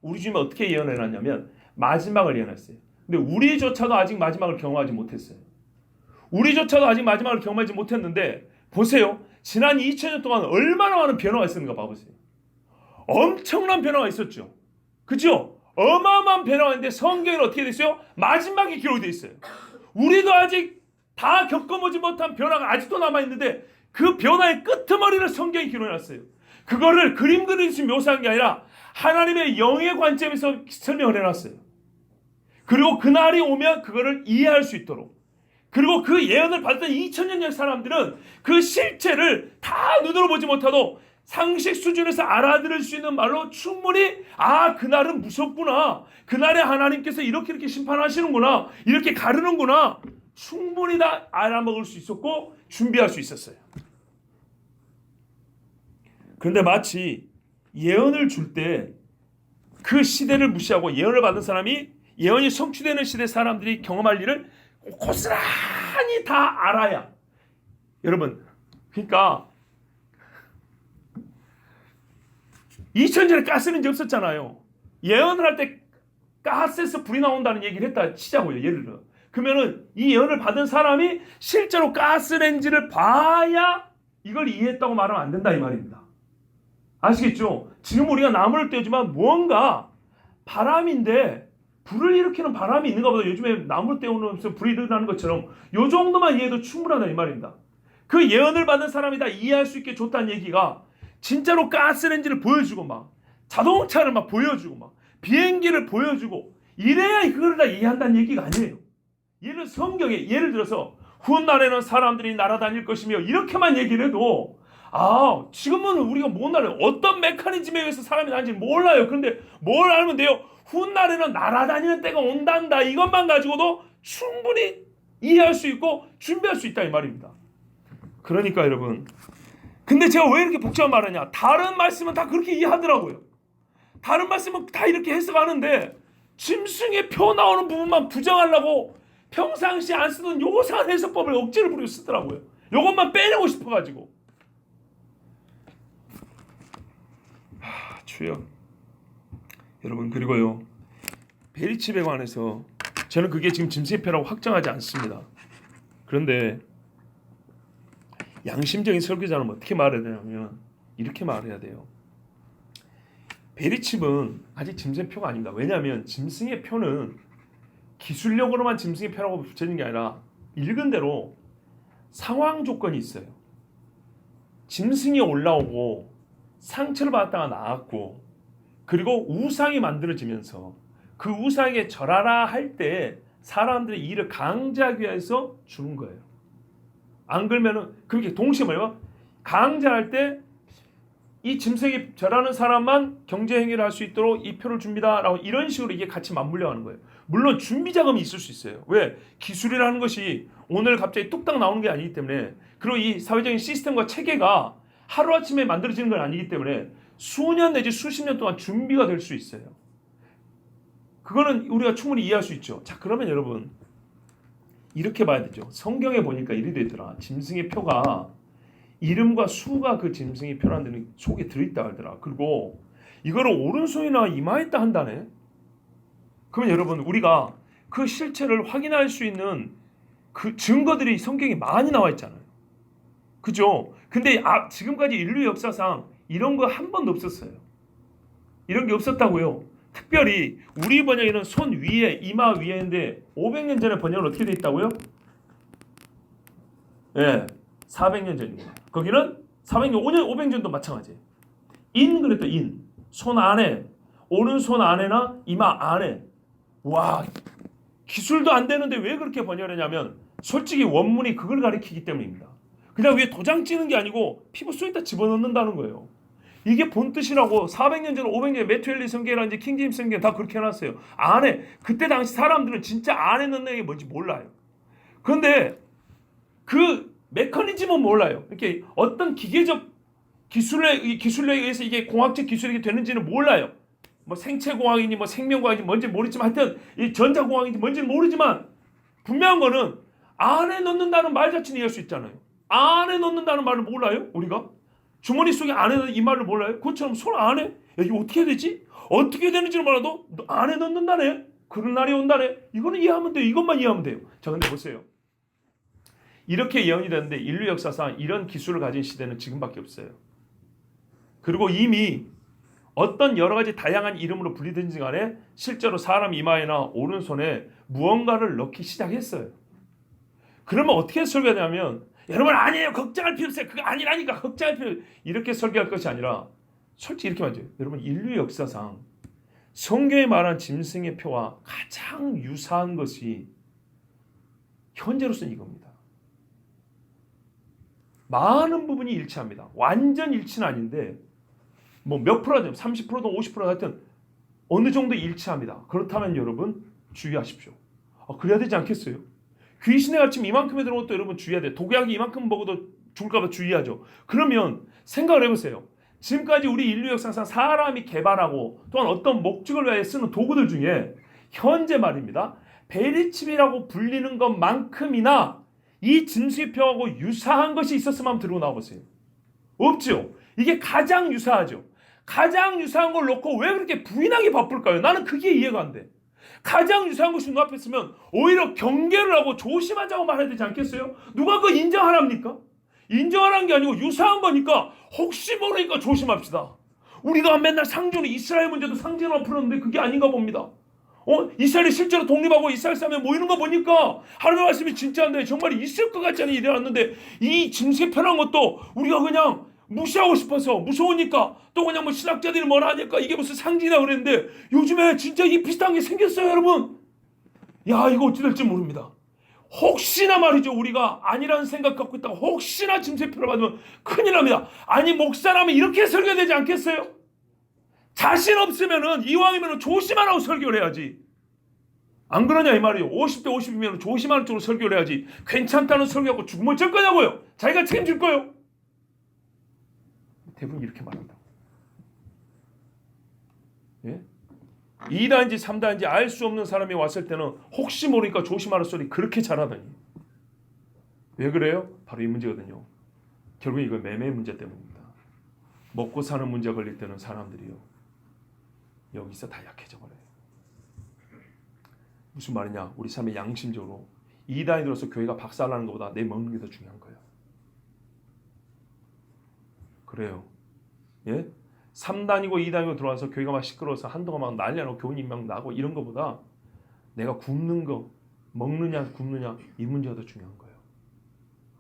우리 주님이 어떻게 예언해놨냐면 마지막을 예언했어요. 근데 우리조차도 아직 마지막을 경험하지 못했어요. 우리조차도 아직 마지막을 경험하지 못했는데 보세요. 지난 2000년 동안 얼마나 많은 변화가 있었는가 봐보세요. 엄청난 변화가 있었죠. 그죠? 어마어마한 변화가 있는데 성경은 어떻게 됐어요? 마지막에 기록이 되어 있어요. 우리도 아직 다 겪어보지 못한 변화가 아직도 남아있는데 그 변화의 끄트머리를 성경이 기록해놨어요. 그거를 그림 그리듯이 묘사한 게 아니라 하나님의 영의 관점에서 설명을 해놨어요. 그리고 그날이 오면 그거를 이해할 수 있도록 그리고 그 예언을 받았던 2000년 전 사람들은 그 실체를 다 눈으로 보지 못하도 상식 수준에서 알아들을 수 있는 말로 충분히 아 그날은 무섭구나. 그날에 하나님께서 이렇게 심판하시는구나. 이렇게 가르는구나. 충분히 다 알아먹을 수 있었고 준비할 수 있었어요. 그런데 마치 예언을 줄 때 그 시대를 무시하고 예언을 받은 사람이 예언이 성취되는 시대 사람들이 경험할 일을 고스란히 다 알아야 여러분 그러니까 2000년에 가스레인지 없었잖아요. 예언을 할 때 가스에서 불이 나온다는 얘기를 했다 치자고요. 예를 들어 그러면은 이 예언을 받은 사람이 실제로 가스레인지를 봐야 이걸 이해했다고 말하면 안 된다 이 말입니다. 아시겠죠? 지금 우리가 나무를 떼지만 뭔가 바람인데 불을 일으키는 바람이 있는가 보다. 요즘에 나무를 떼우면서 불이 일어나는 것처럼 요 정도만 이해해도 충분하다 이 말입니다. 그 예언을 받은 사람이 다 이해할 수 있게 줬다는 얘기가 진짜로 가스레인지를 보여주고 막 자동차를 막 보여주고 막 비행기를 보여주고 이래야 그걸 다 이해한다는 얘기가 아니에요. 예를 성경에 예를 들어서 훗날에는 사람들이 날아다닐 것이며 이렇게만 얘기를 해도 아 지금은 우리가 못 알아요. 어떤 메커니즘에 의해서 사람이 나는지 몰라요. 그런데 뭘 알면 돼요? 훗날에는 날아다니는 때가 온단다. 이것만 가지고도 충분히 이해할 수 있고 준비할 수 있다 이 말입니다. 그러니까 여러분 근데 제가 왜 이렇게 복잡한 말을 하냐. 다른 말씀은 다 그렇게 이해하더라고요. 다른 말씀은 다 이렇게 해석하는데 짐승의 표 나오는 부분만 부정하려고 평상시 안 쓰던 요상한 해석법을 억지로 부리고 쓰더라고요. 요것만 빼내고 싶어가지고. 주여. 여러분 그리고요. 베리칩에 관해서 저는 그게 지금 짐승의 표라고 확정하지 않습니다. 그런데 양심적인 설교자는 어떻게 말해야 되냐면 이렇게 말해야 돼요. 베리칩은 아직 짐승의 표가 아닙니다. 왜냐하면 짐승의 표는 기술력으로만 짐승의 표라고 붙여진 게 아니라 읽은 대로 상황 조건이 있어요. 짐승이 올라오고 상처를 받았다가 나았고 그리고 우상이 만들어지면서 그 우상에 절하라 할 때 사람들이 이를 강제하기 위해서 주는 거예요. 안 그러면은 그렇게 동시에 뭐예요? 강제할 때 이 짐승에 절하는 사람만 경제 행위를 할 수 있도록 이 표를 줍니다라고 이런 식으로 이게 같이 맞물려 가는 거예요. 물론 준비 자금이 있을 수 있어요. 왜? 기술이라는 것이 오늘 갑자기 뚝딱 나오는 게 아니기 때문에, 그리고 이 사회적인 시스템과 체계가 하루아침에 만들어지는 건 아니기 때문에 수년 내지 수십 년 동안 준비가 될 수 있어요. 그거는 우리가 충분히 이해할 수 있죠. 자, 그러면 여러분 이렇게 봐야 되죠. 성경에 보니까 이리 되더라. 짐승의 표가 이름과 수가 그 짐승의 표라는 데는 속에 들어있다 하더라. 그리고 이거를 오른손이나 이마에다 한다네. 그러면 여러분 우리가 그 실체를 확인할 수 있는 그 증거들이 성경에 많이 나와 있잖아요. 그죠? 근데 지금까지 인류 역사상 이런 거 한 번도 없었어요. 이런 게 없었다고요. 특별히 우리 번역에는 손 위에, 이마 위에인데 500년 전에 번역은 어떻게 돼 있다고요? 예, 400년 전입니다. 거기는 400년, 500년도 마찬가지예요. 그랬다, 인. 손 안에, 오른손 안에나 이마 안에. 와, 기술도 안 되는데 왜 그렇게 번역을 하냐면 솔직히 원문이 그걸 가리키기 때문입니다. 그냥 위에 도장 찍는 게 아니고 피부 속에다 집어넣는다는 거예요. 이게 본 뜻이라고. 400년 전, 500년 매튜엘리 성경이라든지 킹제임스 성경 다 그렇게 해놨어요. 안에, 그때 당시 사람들은 진짜 안에 넣는 게 뭔지 몰라요. 그런데 그 메커니즘은 몰라요. 이렇게 어떤 기계적 기술에 의해서 이게 공학적 기술이 되는지는 몰라요. 뭐 생체공학이니 뭐 생명공학인지 뭔지 모르지만 하여튼 이 전자공학인지 뭔지는 모르지만 분명한 거는 안에 넣는다는 말 자체는 이해할 수 있잖아요. 안에 넣는다는 말을 몰라요? 우리가? 주머니 속에 안에 넣는 이 말을 몰라요? 그것처럼 손 안에? 야, 이거 어떻게 되지? 어떻게 되는지를 몰라도 안에 넣는다네? 그런 날이 온다네? 이거는 이해하면 돼요. 이것만 이해하면 돼요. 자, 근데 보세요. 이렇게 예언이 되는데 인류 역사상 이런 기술을 가진 시대는 지금밖에 없어요. 그리고 이미 어떤 여러 가지 다양한 이름으로 불리든지 간에 실제로 사람 이마에나 오른손에 무언가를 넣기 시작했어요. 그러면 어떻게 설계하냐면, 여러분 아니에요, 걱정할 필요 없어요, 그거 아니라니까, 걱정할 필요, 이렇게 설계할 것이 아니라 솔직히 이렇게 말해요. 여러분 인류 역사상 성경에 말한 짐승의 표와 가장 유사한 것이 현재로서는 이겁니다. 많은 부분이 일치합니다. 완전 일치는 아닌데 뭐 몇 프로든 30%든 50%든 하여튼 어느 정도 일치합니다. 그렇다면 여러분 주의하십시오. 그래야 되지 않겠어요? 귀신의 아침 이만큼에 들어온 것도 여러분 주의해야 돼요. 독약이 이만큼 먹어도 죽을까 봐 주의하죠. 그러면 생각을 해보세요. 지금까지 우리 인류 역사상 사람이 개발하고 또한 어떤 목적을 위해 쓰는 도구들 중에 현재 말입니다, 베리칩이라고 불리는 것만큼이나 이 짐승표하고 유사한 것이 있었으면 한번 들고 나와보세요. 없죠. 이게 가장 유사하죠. 가장 유사한 걸 놓고 왜 그렇게 부인하기 바쁠까요? 나는 그게 이해가 안 돼. 가장 유사한 것이 눈앞에 있으면 오히려 경계를 하고 조심하자고 말해야 되지 않겠어요? 누가 그거 인정하랍니까? 인정하라는 게 아니고 유사한 거니까 혹시 모르니까 조심합시다. 우리가 맨날 상주는 이스라엘 문제도 상징으로 풀었는데 그게 아닌가 봅니다. 이스라엘이 실제로 독립하고 이스라엘 싸움에 모이는 거 보니까 하나님의 말씀이 진짜인데 정말 있을 것 같지 않은 일이 일어났는데 이 짐승의 편한 것도 우리가 그냥 무시하고 싶어서 무서우니까 또 그냥 뭐 신학자들이 뭐라 하니까 이게 무슨 상징이다 그랬는데 요즘에 진짜 이 비슷한 게 생겼어요, 여러분. 야, 이거 어찌 될지 모릅니다. 혹시나 말이죠, 우리가 아니라는 생각 갖고 있다가 혹시나 짐승표를 받으면 큰일 납니다. 아니 목사라면 이렇게 설교되지 않겠어요? 자신 없으면은 이왕이면 조심하라고 설교를 해야지. 안 그러냐 이 말이에요. 50대 50이면 조심하는 쪽으로 설교를 해야지. 괜찮다는 설교하고 죽으면 어쩔 거냐고요. 자기가 책임질 거예요. 대부분 이렇게 말한다. 예? 2단지 3단지 알 수 없는 사람이 왔을 때는 혹시 모르니까 조심하라 소리 그렇게 잘하더니 왜 그래요? 바로 이 문제거든요. 결국 이건 매매 문제 때문입니다. 먹고 사는 문제 걸릴 때는 사람들이요, 여기서 다 약해져 버려요. 무슨 말이냐? 우리 삶의 양심적으로 2단이 들어서 교회가 박살나는 것보다 내 먹는 게 더 중요한 거예요. 그래요. 예? 3단이고 2단이고 들어와서 교회가 막 시끄러워서 한동안 막 난리 나고 교인이 막 나고 이런 것보다 내가 굶는 거, 먹느냐 굶느냐 이 문제가 더 중요한 거예요.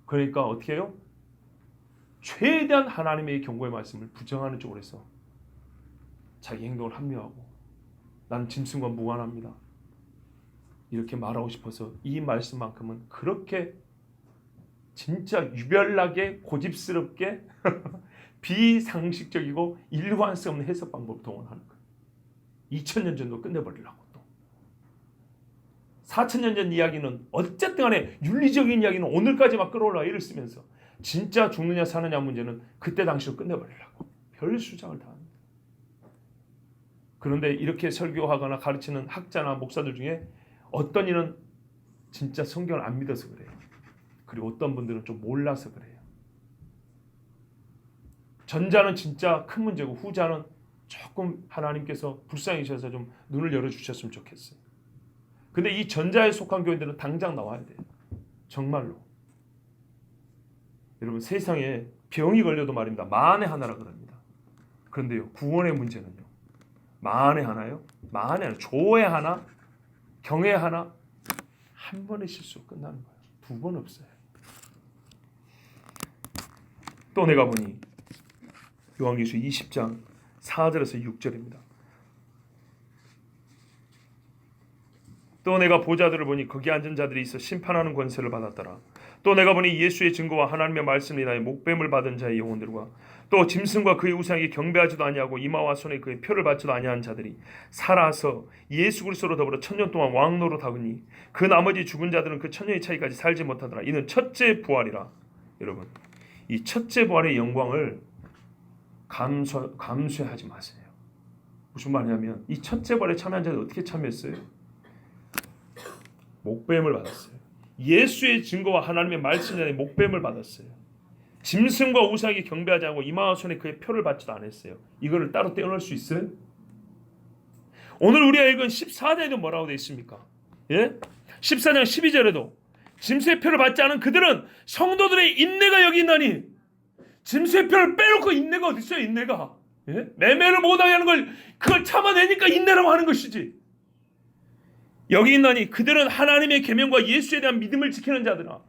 그러니까 어떻게 해요? 최대한 하나님의 경고의 말씀을 부정하는 쪽으로 해서 자기 행동을 합리화하고 나는 짐승과 무관합니다. 이렇게 말하고 싶어서 이 말씀만큼은 그렇게 진짜 유별나게 고집스럽게 비상식적이고 일관할 수 없는 해석 방법을 동원하는 거예요. 2000년 전도 끝내버리려고 또. 4000년 전 이야기는 어쨌든 간에 윤리적인 이야기는 오늘까지 막 끌어올라 애를 쓰면서 진짜 죽느냐 사느냐 문제는 그때 당시로 끝내버리려고 별 수작을 다 합니다. 그런데 이렇게 설교하거나 가르치는 학자나 목사들 중에 어떤 이는 진짜 성경을 안 믿어서 그래요. 그리고 어떤 분들은 좀 몰라서 그래요. 전자는 진짜 큰 문제고 후자는 조금 하나님께서 불쌍히셔서 좀 눈을 열어주셨으면 좋겠어요. 근데 이 전자에 속한 교회들은 당장 나와야 돼요. 정말로. 여러분 세상에 병이 걸려도 말입니다. 만에 하나라 그럽니다. 그런데요 구원의 문제는요. 만에 하나요? 만에 하나. 조에 하나? 경에 하나? 한 번의 실수로 끝나는 거예요. 두 번 없어요. 또 내가 보니 요한계시록 20장 4절에서 6절입니다. 또 내가 보좌들을 보니 거기 앉은 자들이 있어 심판하는 권세를 받았더라. 또 내가 보니 예수의 증거와 하나님의 말씀을 인하여 목뱀을 받은 자의 영혼들과 또 짐승과 그의 우상에게 경배하지도 아니하고 이마와 손에 그의 표를 받지도 아니한 자들이 살아서 예수 그리스도로 더불어 천년 동안 왕노릇하거니 그 나머지 죽은 자들은 그 천년의 차이까지 살지 못하더라. 이는 첫째 부활이라. 여러분 이 첫째 부활의 영광을 감수하지 마세요. 무슨 말이냐면 이 첫째 부활에 참여한 자들 어떻게 참여했어요? 목뱀을 받았어요. 예수의 증거와 하나님의 말씀에 목뱀을 받았어요. 짐승과 우상에게 경배하지 않고 이마와 손에 그의 표를 받지도 않았어요. 이거를 따로 떼어낼 수 있어요? 오늘 우리가 읽은 14장에도 뭐라고 되어 있습니까? 예? 14장 12절에도 짐승의 표를 받지 않은 그들은 성도들의 인내가 여기 있나니 짐승의 표를 빼놓고 인내가 어디 있어요? 인내가. 예? 매매를 못하게 하는 걸 그걸 참아내니까 인내라고 하는 것이지. 여기 있나니 그들은 하나님의 계명과 예수에 대한 믿음을 지키는 자들아.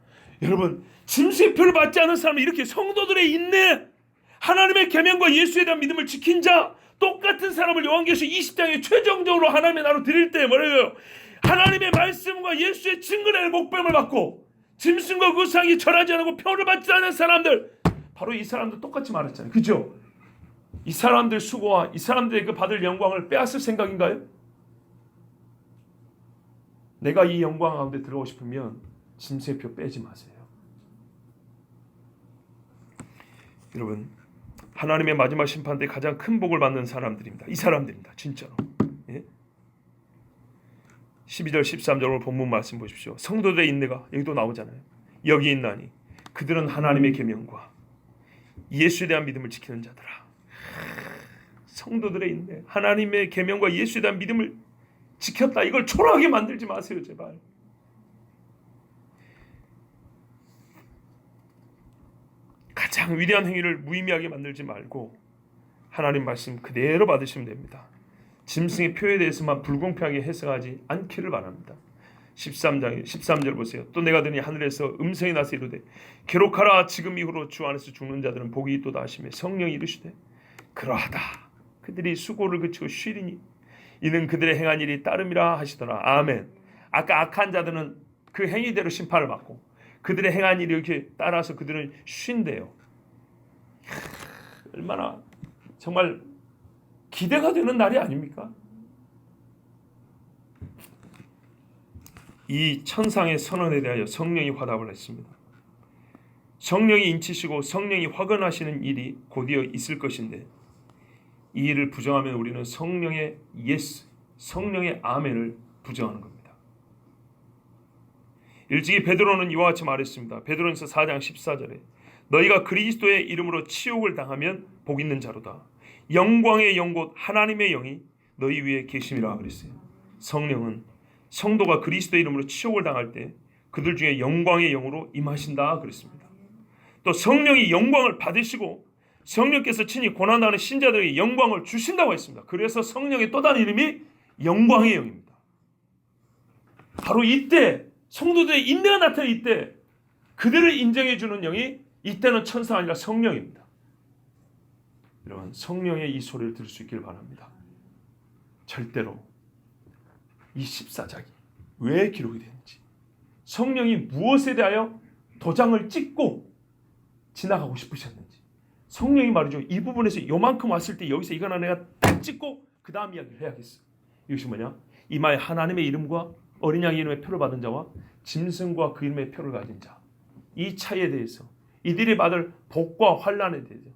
여러분 짐승의 표를 받지 않은 사람은 이렇게 성도들의 인내, 하나님의 계명과 예수에 대한 믿음을 지킨 자, 똑같은 사람을 요한계시록 20장에 최종적으로 하나님의 나라로 드릴 때 뭐래요? 하나님의 말씀과 예수의 증거를 목뱀을 받고 짐승과 그 우상이 절하지 않고 표를 받지 않은 사람들, 바로 이 사람들 똑같이 말했잖아요. 그죠? 이 사람들 수고와 이 사람들의 그 받을 영광을 빼앗을 생각인가요? 내가 이 영광 가운데 들어오고 싶으면 짐승의 표 빼지 마세요. 여러분 하나님의 마지막 심판 때 가장 큰 복을 받는 사람들입니다. 이 사람들입니다. 진짜로. 예? 12절 13절 본문 말씀 보십시오. 성도들의 인내가 여기도 나오잖아요. 여기 있나니 그들은 하나님의 계명과 예수에 대한 믿음을 지키는 자들아. 성도들의 인내, 하나님의 계명과 예수에 대한 믿음을 지켰다. 이걸 초라하게 만들지 마세요. 제발. 가장 위대한 행위를 무의미하게 만들지 말고 하나님 말씀 그대로 받으시면 됩니다. 짐승의 표에 대해서만 불공평하게 해석하지 않기를 바랍니다. 13절 보세요. 또 내가 들으니 하늘에서 음성이 나서 이르되 기록하라. 지금 이후로 주 안에서 죽는 자들은 복이 있도다 하시며 성령이 이르시되 그러하다. 그들이 수고를 그치고 쉬리니 이는 그들의 행한 일이 따름이라 하시더라. 아멘. 아까 악한 자들은 그 행위대로 심판을 받고 그들의 행한 일이 이렇게 따라서 그들은 쉰대요. 얼마나 정말 기대가 되는 날이 아닙니까? 이 천상의 선언에 대하여 성령이 화답을 했습니다. 성령이 인치시고 성령이 확언하시는 일이 곧이어 있을 것인데 이 일을 부정하면 우리는 성령의 예스, 성령의 아멘을 부정하는 겁니다. 일찍이 베드로는 이와 같이 말했습니다. 베드로전서 4장 14절에 너희가 그리스도의 이름으로 치욕을 당하면 복 있는 자로다. 영광의 영 곧 하나님의 영이 너희 위에 계심이라 그랬어요. 성령은 성도가 그리스도의 이름으로 치욕을 당할 때 그들 중에 영광의 영으로 임하신다 그랬습니다. 또 성령이 영광을 받으시고 성령께서 친히 고난당하는 신자들에게 영광을 주신다고 했습니다. 그래서 성령의 또 다른 이름이 영광의 영입니다. 바로 이때 성도들의 인내가 나타날 이때 그들을 인정해 주는 영이 이때는 천사가 아니라 성령입니다. 여러분 성령의 이 소리를 들을 수 있기를 바랍니다. 절대로 이 14장이 왜 기록이 되는지, 성령이 무엇에 대하여 도장을 찍고 지나가고 싶으셨는지, 성령이 말이죠. 이 부분에서 요만큼 왔을 때 여기서 이거나 내가 딱 찍고 그 다음 이야기를 해야겠어. 이것이 뭐냐? 이마에 하나님의 이름과 어린 양의 이름의 표를 받은 자와 짐승과 그 이름의 표를 가진 자, 이 차이에 대해서, 이들이 받을 복과 환난에 대해서,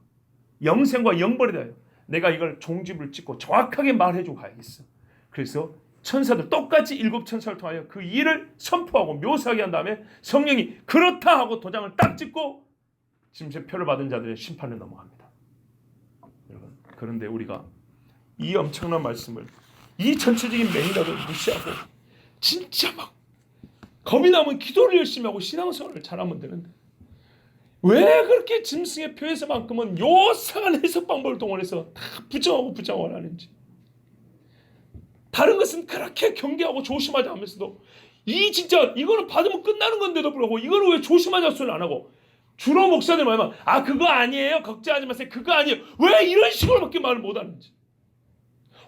영생과 영벌에 대하여 내가 이걸 종집을 찍고 정확하게 말해주고 가야겠어. 그래서 천사들 똑같이 7 천사를 통하여 그 일을 선포하고 묘사하게 한 다음에 성령이 그렇다 하고 도장을 딱 찍고 짐승의 표를 받은 자들의 심판에 넘어갑니다. 여러분, 그런데 우리가 이 엄청난 말씀을, 이 전체적인 맥락을 무시하고 진짜 막 겁이 나면 기도를 열심히 하고 신앙생활을 잘하면 되는데, 왜 그렇게 짐승의 표에서만큼은 요상한 해석 방법을 동원해서 다 부정하고 하는지, 다른 것은 그렇게 경계하고 조심하자 하면서도 이 진짜 이거는 받으면 끝나는 건데도 불구하고 이거는 왜 조심하자 소리를 안 하고, 주로 목사들 말하면 그거 아니에요, 걱정하지 마세요, 그거 아니에요, 왜 이런 식으로밖에 말을 못하는지.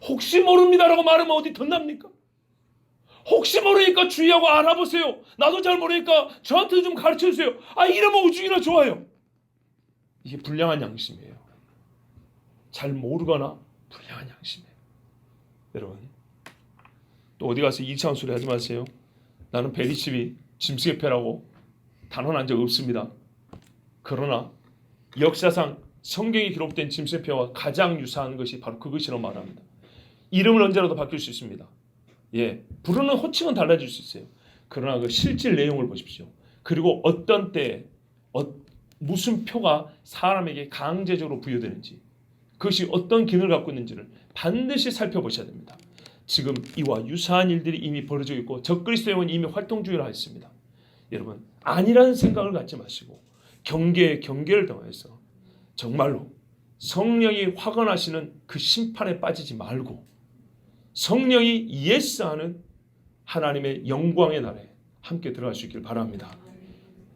혹시 모릅니다라고 말하면 어디 덧납니까? 혹시 모르니까 주의하고 알아보세요, 나도 잘 모르니까 저한테 좀 가르쳐주세요, 이러면 오죽이나 좋아요. 이게 불량한 양심이에요. 잘 모르거나 불량한 양심이에요. 여러분, 또 어디 가서 이상한 소리 하지 마세요. 나는 베리칩이 짐승의 표라고 단언한 적 없습니다. 그러나 역사상 성경에 기록된 짐승의 표와 가장 유사한 것이 바로 그것이라고 말합니다. 이름은 언제라도 바뀔 수 있습니다. 부르는 호칭은 달라질 수 있어요. 그러나 그 실질 내용을 보십시오. 그리고 어떤 때에 무슨 표가 사람에게 강제적으로 부여되는지, 그것이 어떤 기능을 갖고 있는지를 반드시 살펴보셔야 됩니다. 지금 이와 유사한 일들이 이미 벌어지고 있고 적그리스도형은 이미 활동 중이라 했습니다. 여러분, 아니라는 생각을 갖지 마시고 경계를 통해서 정말로 성령이 확언하시는 그 심판에 빠지지 말고 성령이 예스하는 하나님의 영광의 날에 함께 들어갈 수 있길 바랍니다.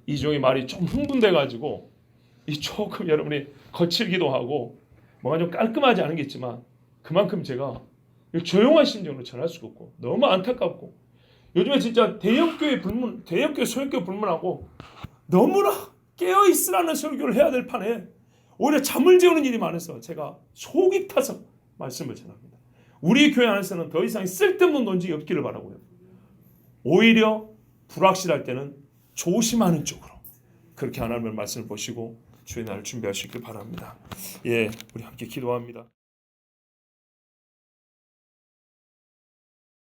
이종의 말이 좀 흥분돼가지고 조금 여러분이 거칠기도 하고 뭔가 좀 깔끔하지 않은 게 있지만, 그만큼 제가 조용한 심정으로 전할 수가 없고 너무 안타깝고, 요즘에 진짜 대형교회 소형교회 불문하고 너무나 깨어있으라는 설교를 해야 될 판에 오히려 잠을 재우는 일이 많아서 제가 속이 타서 말씀을 전합니다. 우리 교회 안에서는 더 이상 쓸데없는 논쟁이 없기를 바라고요. 오히려 불확실할 때는 조심하는 쪽으로 그렇게 하나님의 말씀을 보시고 주의 날을 준비하시길 바랍니다. 우리 함께 기도합니다.